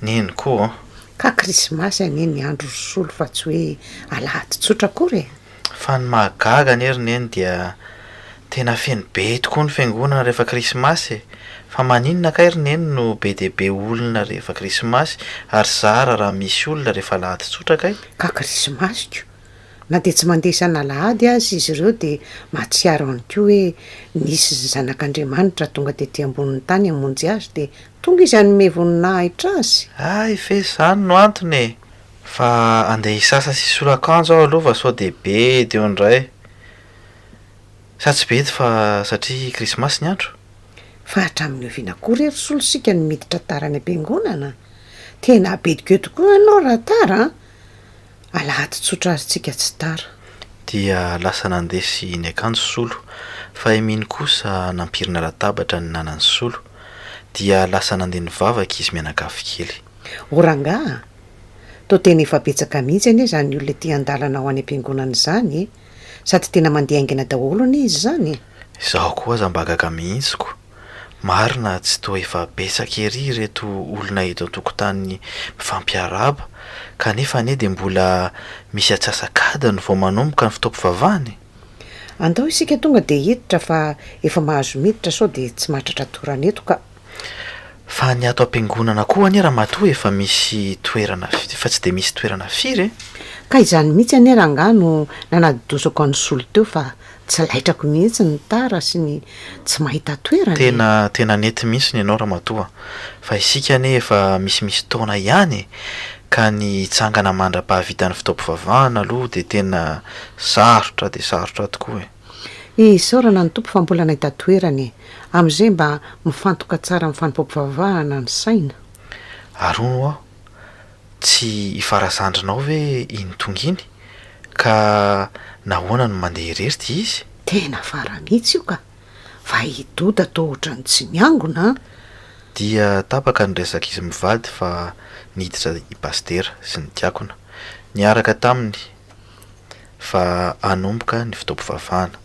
S2: neny koa.
S4: Ka krismasy anie ny andro rosolo fa tsy hoe alahady tsotra akory e.
S2: Fa ny mahagaga nery neny dia tena feno be tokoa ny fiangonana rehefa krismasy e. Fa maninona kairy neny no be de be olona rehefa krismasy ary zara raha misy olona rehefa alahady tsotra kay.
S4: Ka krismasy ko na de tsy mandeha isan'alahady azy izy ireo de mahatsiaro any ko hoe nisy zanak'Andriamanitra tonga de ty ambonin'ny tany hamonjy azy de tonga izy anome voninahitra azy.
S2: Ay fe zany no antony e. Fa andeha hisasa sy solakanjo aho aloha fa sao de be de ondray. Sa tsy bedy fa satria krismasy ny andro.
S4: Fa hatramin'ny oviana koa rery-solo sika ny miditra tarany am-piangonana. Tena bediko tokoa ianao raha tara. Alahady tsotra azy tsika tsy tara.
S2: Dia lasa nandesy ny akanjo solo, fa eminy kosa nampirina latabatra ny nanany solo. Dia lasa nandeha nivavaka izy mianakavy kely.
S4: Oranga, to tena efa betsaka mihitsy anie zany olona ty andalana ho any am-piangonana zany, sady tena mandeha aingana daholo anie izy zany.
S2: Zaho koa aza mbagaka mihitsiko. Marina tsy toa efa betsaka ery reto olona eto an-tokotany mifampiaraba, kanefa anie de mbola misy atsasakadiny vao manomboka ny fitaopovavahany.
S4: Andao isika tonga de hiditra fa efa mahazo miditra sao de tsy mahatratra torana eto ka.
S2: Fa ny ato am-piangonana koa anie raha matoa efa misy toerana fa tsy de misy toerana firy e.
S4: Ka izany mihitsy anie rangano nanadidosako any solo teo fa tsy laitrako mihitsy ny tara sy ny tsy mahita toerana.
S2: Tena nety mihitsy ny ianao raha matoa. Fa isika anie efa misy taona ihany ka ny tsangana mandra-pahavitany fitaopovavahana aloha de tena sarotra tokoa e.
S4: Isaorana ny tompo fa mbola nahita toerany am'izay mba mifantoka tsara amin'ny fanimpopovavahana ny saina.
S2: Arono aho, tsy hifarazandrinao ve iny tonginy ka nahoana no mandeha irery ty izy?
S4: Tena fara mihitsy io ka, fa hidoda to ohatrany tsy miangona.
S2: Dia tapaka ny resaka izy mivady fa niditra i pastera sy ny diakona niaraka taminy fa anomboka ny fitaopovavahana.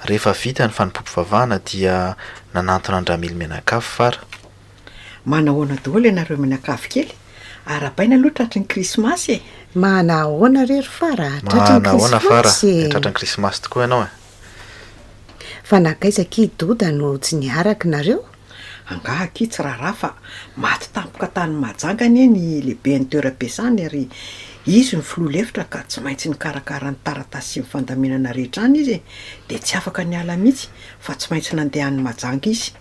S2: Rehefa vita ny fanimpopovavahana dia nanantona andramily mianakavy fara.
S1: Manahoana daholo ianareo mianakavy kely? Arabaina aloha tratry ny krismasy e.
S4: Manahoana rery fara
S2: Manahoana fara tratry ny krismasy tokoa ianao e.
S4: Fa nakaiza kidoda no tsy niaraka nareo?
S1: Angaha ki tsy raharaha fa maty tampoka tany majangany ny lehibe ny toeram-piasany ary izy ny filoha lefitra ka tsy maintsy nikarakara ny taratasy sy ny fandaminana rehetra any izy de tsy afaka niala mihitsy fa tsy maintsy nandeha any majanga izy.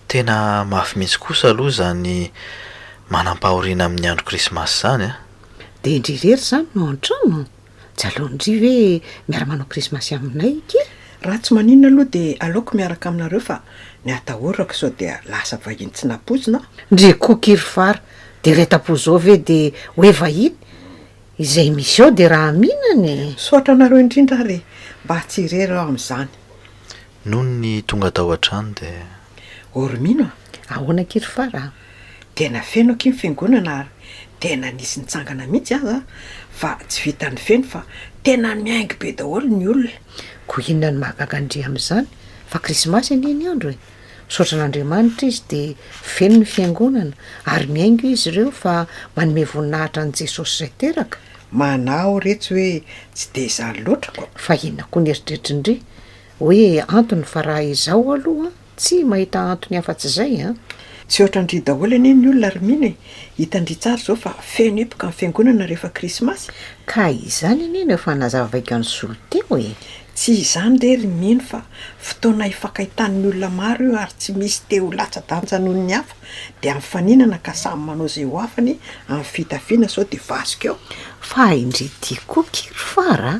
S2: Tena mafy mihitsy kosa aloha zany manam-pahoriana amin'ny andro krismasy zany a.
S4: De indrirery zany no an-trano. Tsy alohandry hoe miara-manao krismasy aminay iky.
S1: Raha tsy maninona aloha de aleoko miaraka aminareo fa ny atahorako sao de lasa vahiny tsy napozina.
S4: Ndre kokiry fara de reta-po zao ve de hoe vahiny izay misy ao de raha mihinany.
S1: Saotra anareo indrindra ary mba tsy irery ao amin'izany.
S2: Noho ny tonga tao an-trano de
S1: Ormino
S4: Ahoana kiry fara?
S1: tena feno aky ny fiangonana ary tena nisy nitsangana mihitsy aza fa tsy vita ny feno fa tena miaingo be daholo ny olona.
S4: Ko inona ny mahagaga andry amin'izany fa krismasy anie ny andro e. Misaotra an'Andriamanitra izy de feno ny fiangonana ary miaingo izy ireo fa manome voninahitra an' Jesosy izay teraka.
S1: Manao retsy hoe tsy de izany loatra koa.
S4: Fa inona koa ny eritreritry hoe antony fa raha izao aloha tsy mahita antony afa-tsy izay a.
S1: Tsy ohatra ndry daholo anie ny olona Armina e. Hitandry tsara zao fa feno epoka ny fiangonana rehefa krismasy.
S4: Ka izany anie no efa nazavavaika ny solo teo e.
S1: Tsy izany rery mino fa fotoana ifakaitan'ny olona maro io ary tsy misy te ho latsa-danja noho ny hafa de amin'ny faninana ka samy manao zay ho afany amin'ny fitafiana sao de vasika eo.
S4: Fa indry tia koa kiry fara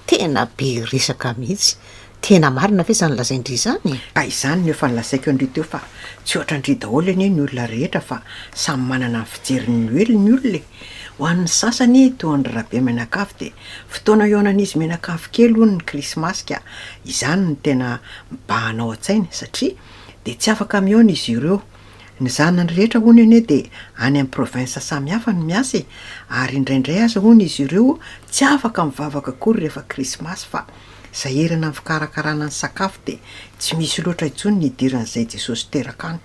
S4: tena be resaka mihitsy tena marina ve zany lazaindry zany
S1: izany ny efa nilazaiko andrio teo fa tsy ohatra andry daholo anie ny olona rehetra fa samy manana ny fijerin'ny oely ny olona ho an'ny sasany to andry rahabe menakavy de fotoana ionan'izy menakavy kely hono ny krismasy ka izany ny tena mibahanao an-tsaina satria de tsy afaka mihaona izy ireo ny zanany rehetra hony anie de any amin'ny provinsa samihafa ny miasa ary indraindray aza hony izy ireo tsy afaka mivavaka akory rehefa krismasy fa zaherina ny fikarakarana ny sakafo de tsy misy loatra intsony ny idiran'izay Jesosy teraka any.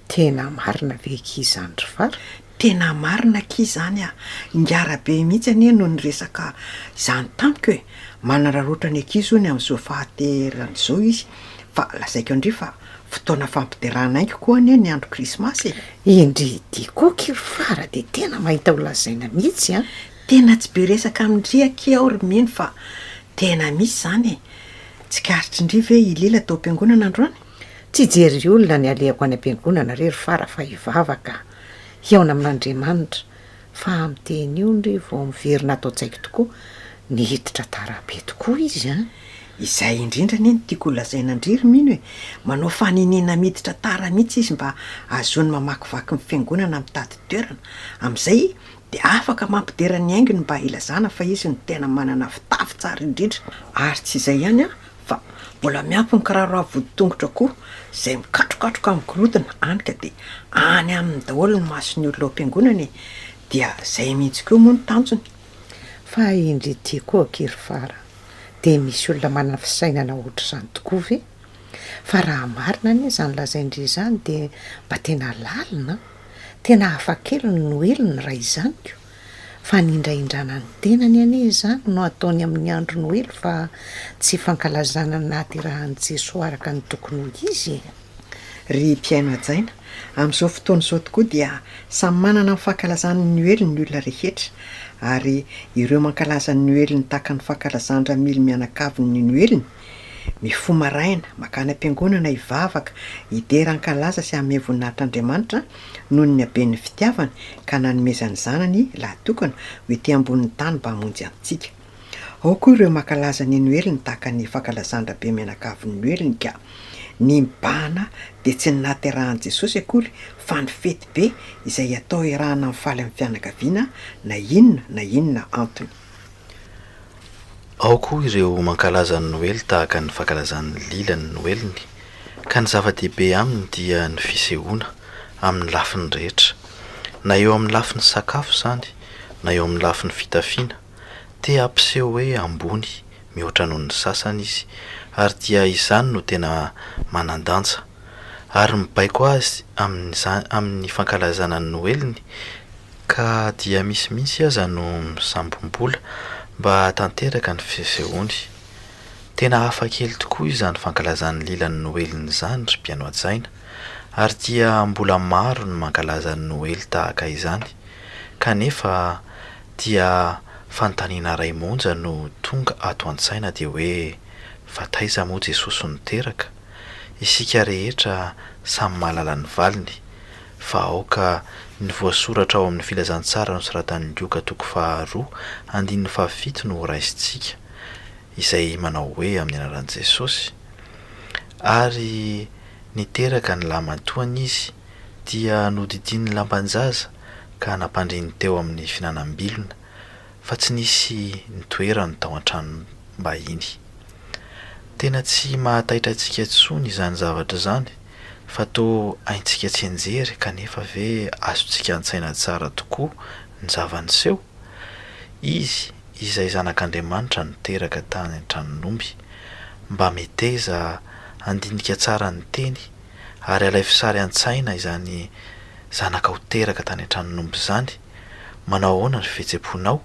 S4: tena marina ve ki zany ry fara
S1: tena marina ki zany ingarabe mihitsy anie no nyresaka izany tamiko hoe manararoatra ny ankizy hony amin'izao fahateran'izao izy fa lazaiko andrio fa fotoana fampiderahana aingo koa anie ny andro krismasy
S4: indry dikoky ry fara de tena mahita ho lazaina mihitsy a
S1: tena tsy be resaka amindriaky ao ry mino fa tena misy zany tsy karitry indri ve ilila tao am-piangonana androany
S4: tsy jery olona ny alehako any am-piangonana re ry fara fa hivavaka hiaona amin'Andriamanitra fa am'teny io ndry vao miverina atao tsaiko tokoa ny hiditra tarabe tokoa izy a
S1: izay indrindra anie ny tiako lazaina indriry mino hoe manao faninina miditra tara mihitsy izy mba azony mamakivaky ny fiangonana mitady toerana amin'izay de afaka mampidera ny aingony mba ilazana fa izy ny tena manana fitafy tsara indrindra ary tsy izay ihany fa mbola miampy ny kiraro avo-tongotra koa zay mikatrokatroka amin'ny gorodona anyka de any amin'ny daholo ny masony olona am-piangonana dia zay mihitsy koa moa ny tanjony
S4: fa indry ty koa kiry fara de misy olona manana fisainana ohatra zany tokoa ve fa raha marina anie zany lazaindry zany de mba tena lalina tena hafa kely ny noeliny raha izanyko fa nindraindrana ny tenany anie zany no ataony amin'ny andro noely fa tsy fankalazana nahaterahan'i Jesosy araka ny tokony ho izy
S1: ry mpiaino ajaina amin'izao fotoana izao tokoa dia samy manana ny fankalazany noely ny olona rehetra ary ireo mankalaza ny noeliny tahaka ny fankalazandra mily mianakavy ny noeliny mifo maraina makany am-piangonana hivavaka idera ankalaza sy ame voninahitr'Andriamanitra noho ny haben'ny fitiavany ka nanomezany zanany lahatokana hoe ty ambonin'ny tany mba hamonjy antsika ao koa ireo mankalaza ny noeliny tahaka ny fankalazandra be mianakavy ny noeliny ka ny mibahana de tsy ny nahaterahan'i Jesosy akory fa ny fety be izay atao iarahana amin'ny faly amin'ny fianakaviana na inona antony
S2: ao koa ireo mankalaza ny noely tahaka ny fankalazan'ny lilany noeliny ka ny zava-dehibe aminy dia ny fisehoana amin'ny lafiny rehetra na eo amin'ny lafiny sakafo zany na eo amin'ny lafiny fitafiana te ampiseho hoe ambony mihoatra noho ny sasany izy ary dia izany no tena manandanja ary mibaiko azy amin'ny fankalazana ny noeliny ka dia misy aza no misambom-bola mba tanteraka ny fisehoany tena hafa kely tokoa izany fankalazan'ny lilany noeliny zany ry mpiano ajaina ary dia mbola maro ny mankalaza ny noely tahaka izany kanefa dia fanontaniana ray monja no tonga ato an-tsaina de hoe fa taiza moa Jesosy niteraka isika rehetra samy mahalala ny valiny fa aoka ny voasoratra ao amin'ny filazantsara nosoratan'ny Lioka 2:2-7 no raisintsika izay manao hoe amin'ny anaran'i Jesosy ary niteraka ny lamantoany izy dia nodidin'ny lambanjaza ka nampandriny teo amin'ny finanam-bilona fa tsy nisy nitoerany tao an-trano mbahiny tena tsy mahataitra antsika tsony izany zavatra zany fa to aintsika tsy enjery kanefa ve azontsika an-tsaina tsara tokoa ny zavaniseho izy izay zanak'Andriamanitra niteraka tany an-tranomby mba meteza andinika tsara ny teny ary alay fisary an-tsaina izany zanaka ho teraka tany an-tranomby zany manao ahoana ny fihetsem-ponao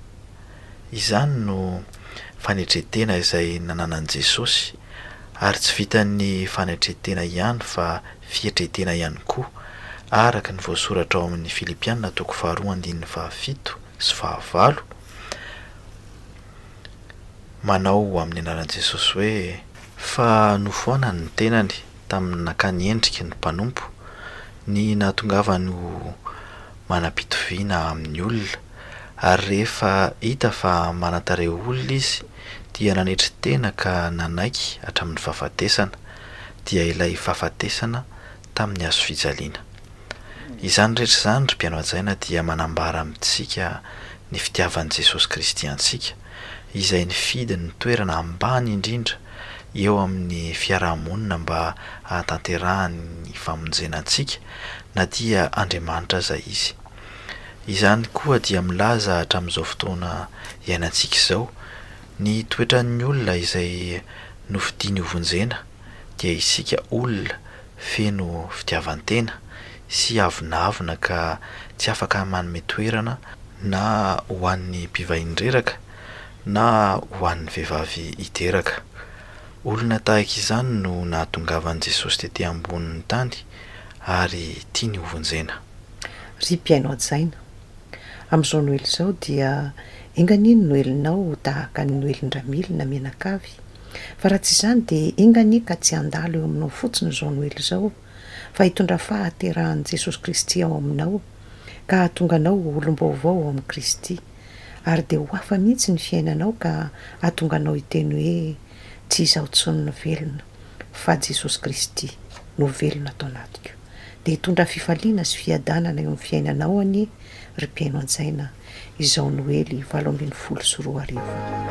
S2: izany no fanetretena izay nananan'i Jesosy ary tsy vitan'ny fanetretena ihany fa fietretena ihany koa araka ny voasoratra ao amin'ny Filipianina 2:7-8 manao amin'ny anaran'i Jesosy hoe fa nofoana ny tenany tamin'ny nakany endrika ny mpanompo ny nahatongavany ho manam-pitoviana amin'ny olona ary rehefa hita fa manantareo olona izy dia nanetry tena ka nanaiky hatramin'ny fahafatesana, dia ilay fahafatesana tamin'ny hazo fijaliana. Izany rehetra izany ry mpiano ajaina dia manambara amintsika ny fitiavan'i Jesosy Kristy antsika, izay nifidy ny toerana ambany indrindra eo amin'ny fiarahamonina mba hahatanterahany famonjena antsika, na dia Andriamanitra aza izy. Izany koa dia milaza hatramin'izao fotoana iainantsika izao, ny toetran'ny olona izay nofidiany hovonjena dia isika olona feno fitiavan-tena sy avinavina ka tsy afaka manome toerana na ho an'ny mpivahiny-dreraka na ho an'ny vehivavy hiteraka. Olona tahaka izany no nahatongavan'i Jesosy tety ambonin'ny tany ary tia ny hovonjena.
S4: Ry mpiaino ajaina, amin'izao noely izao dia enganiny noelinao tahaka ny noelin-dramily na menakavy, fa raha tsy izany dia engany ka tsy handalo eo aminao fotsiny izao noely izao, fa hitondra fahaterahan'i Jesosy Kristy ao aminao ka hahatonga anao olom-baovao ao amin'ny Kristy, ary dia ho hafa mihitsy ny fiainanao ka hahatonga anao hiteny hoe tsy izaho tsony no velona fa Jesosy Kristy no velona atao anatiko. Dia hitondra fifaliana sy fiadanana eo amin'ny fiainanao any ry mpiaino ajaina izao noely 2024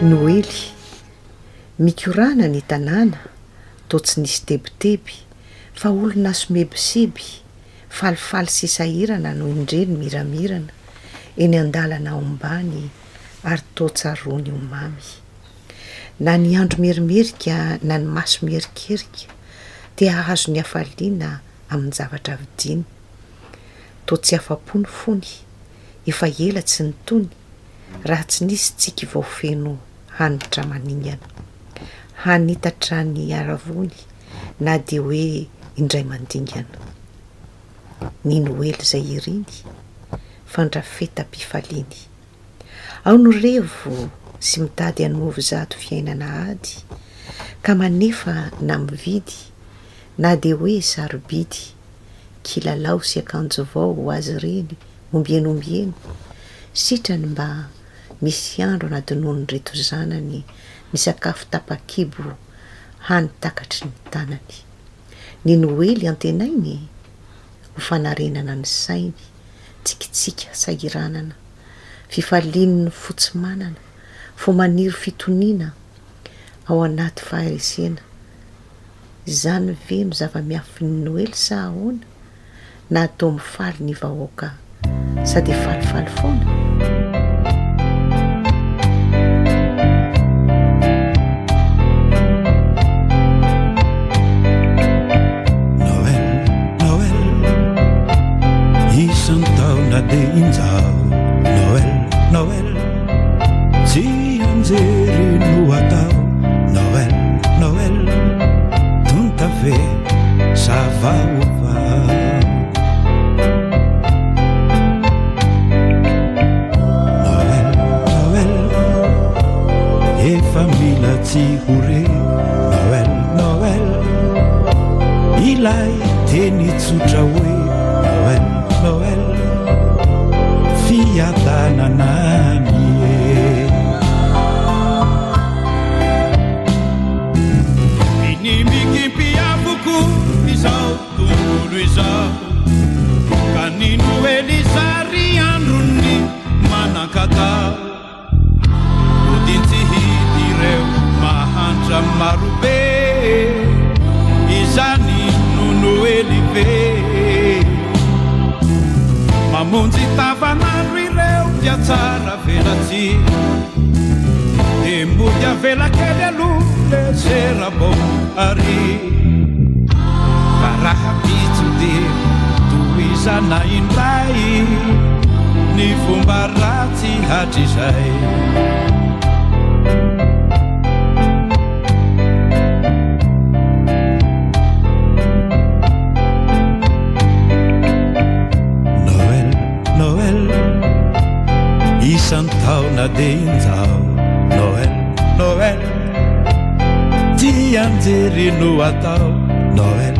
S4: noely mikorana ny tanàna to tsy nisy tebiteby fa olona somebiseby falifaly sy sahirana no indreny miramirana eny andalana ao ambany ary totsaroany omamy na ny andro merimerika na ny maso mierikerika dia ahazo ny afaliana amin'ny zavatra vidiny to tsy afapony fony efa ela tsy nitony raha tsy nisy tsika vao feno hanitra maningana hanitatra ny aravony na dia hoe indray mandingana ny noely izay iriny fandrafeta-pifaliny ao no revo sy mitady hanovy zato fiainana ady ka manefa na mividy na de hoe sarobidy kilalao sy akanjo vao ho azy reny ombieny sitrany mba misy andro anadinony reto zanany ny sakafo tapakibo hany takatry ny tanany ny noely antenainy ho fanarenana ny sainy tsikitsika sahiranana fifalininy fotsy manana fo maniry fitoniana ao anaty faharesena izany ve no zava-miafiny noely sa ahoana na atao mifaly ny vahoaka sady falifaly foana
S9: de inzao Noël tsy anjery no atao Noël tonta ve sa vaova Noël efa mila tsy hore Noël ilay teny tsotra hoe Noël fiadananany minimikimpiavoko izao tontolo izao ka ny noely zary androny manankatao odintsy hity ireo mahantra marobe izany no noely ve mamonjy tavanandro ireo dia tsara velatsy de mody avela kely aloha le serabo ary fa raha pitso de toizana indray ny fomba ratsy hatrizay isantaona de inzao Noël ty anjery no atao Noël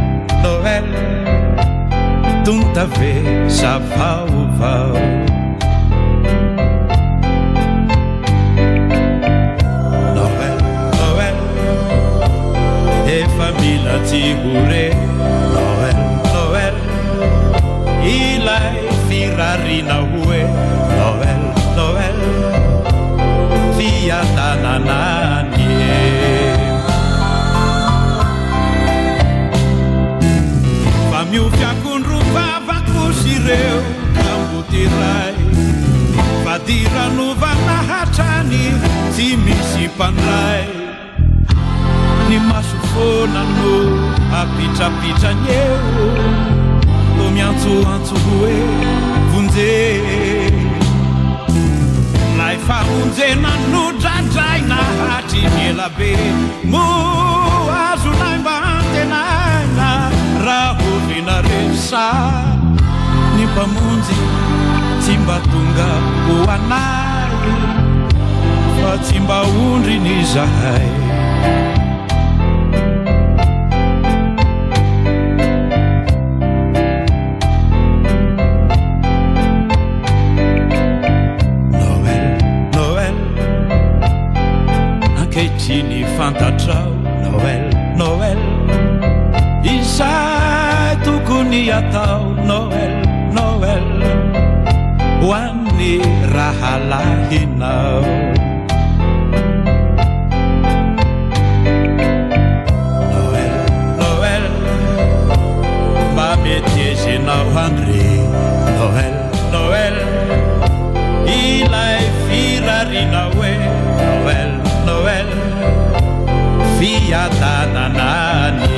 S9: tonta ve sa vaovao Noël efa mila tsy hore Noël ilay firarina hoe Noël fiadananany fa miofiakondro vavakosy ireo ambotiray fa diranova hatrany tsy misy mpandray ny maso fona no apitrapitrany eo no miantsoantso hoe vonje lay famonjena no dradraina hatry mielabe mo azonay mba antenaina raha olina resa ny mpamonjy tsy mba tonga ho anay fa tsy mba ondry ny zahay ny fantatrao Noël izay tokony atao Noël ho an'ny raha lahinao Noël mba metiezenao andre Noël ilay firarina hoe Noël fiadananany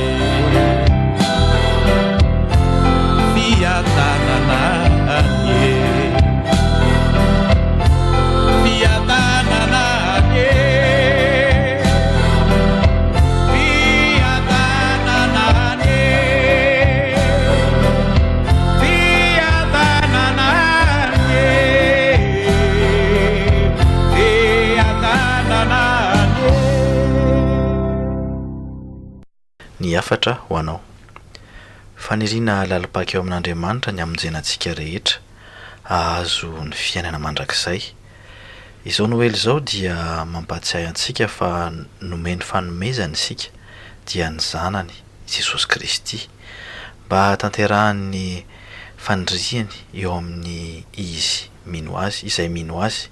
S2: ny afatra ho anao. Fanirina lalapaka eo amin'Andriamanitra ny amonjenantsika rehetra ahazo ny fiainana mandrakizay. Izao Noely izao dia mampatsiahy antsika fa nomeny fanomezana isika dia ny zanany Jesosy Kristy mba tanterahany fandriany eo amin'ny izy mino azy izay mino azy.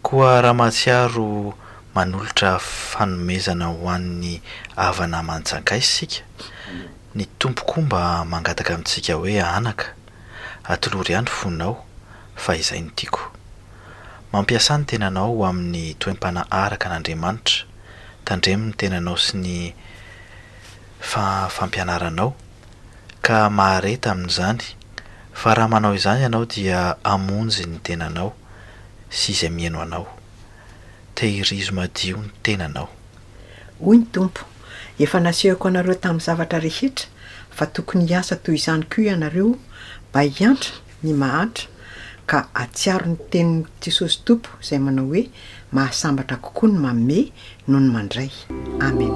S2: Koa raha mahatsiaro manolotra fanomezana ho an'ny havana aman-jankaisy isika, ny tompoko mba mangataka amintsika hoe anaka, atolory ihany fonao fa izay no tiako. Mampiasa ny tenanao amin'ny toem-panaharaka an'Andriamanitra, tandremo ny tenanao sy ny fampianaranao ka mahareta amin'izany, fa raha manao izany ianao dia amonjy ny tenanao sy izay mihaino anao. Tehirizo madio ny tenanao.
S1: Hoy ny tompo, efa nasehoko anareo tamin'ny zavatra rehetra fa tokony hiasa toy izany koa ianareo mba hiantra ny mahantra ka atsiaro ny tenin'ny Jesosy Tompo izay manao hoe mahasambatra kokoa ny manome noho ny mandray. Amen.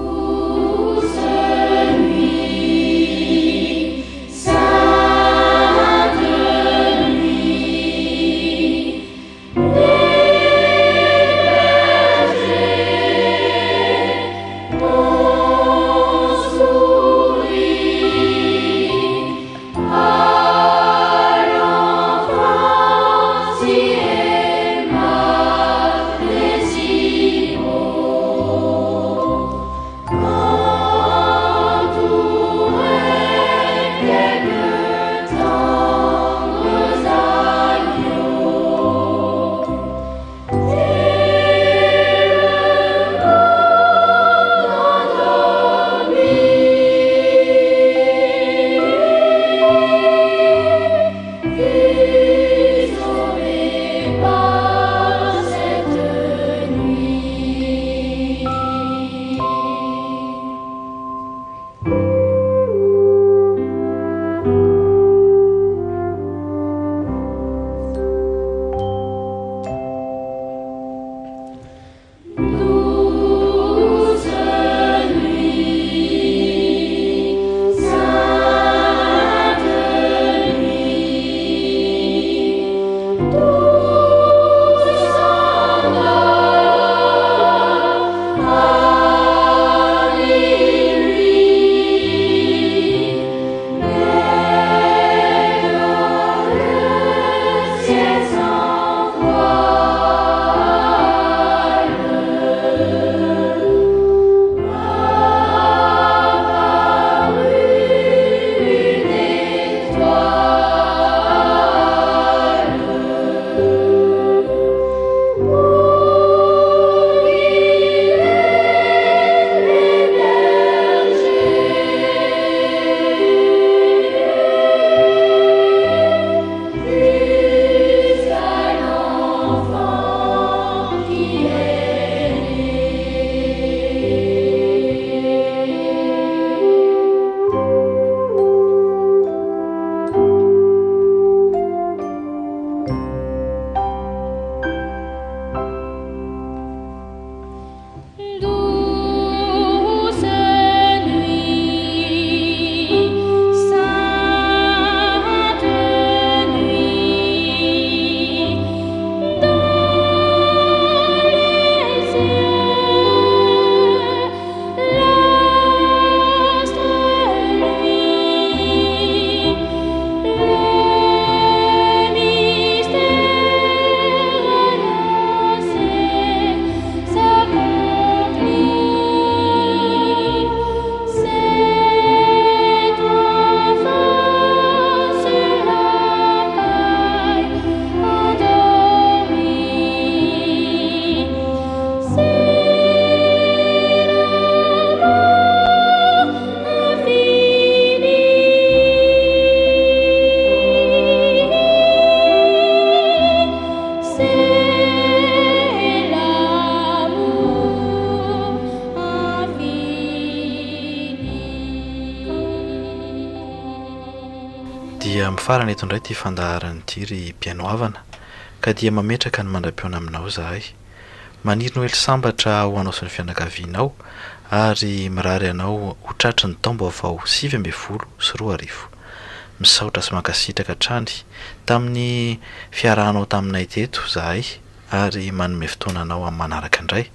S2: dia mifarana eto indray ty fandaharany tiry mpianoavana ka dia mametraka ny mandram-piona aminao zahay. Maniry Noely sambatra ho anao sy ny fianakavianao ary mirary ianao ho tratry ny taombo avao 7 sy 4 misaotra sy mankasitraka trany tamin'ny fiarahanao taminay teto zahay ary manome fotoananao amin'ny manaraka indray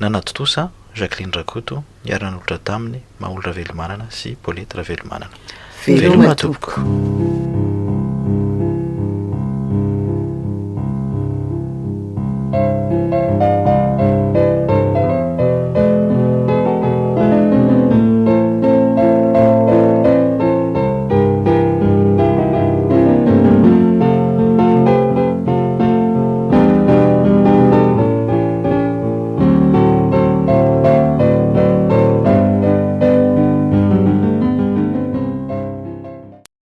S2: nanatotosa Jacqueline Rakoto niara-nolotra taminy Maolo Ravelomanana sy Paulette Ravelomanana. Veloma tompoko.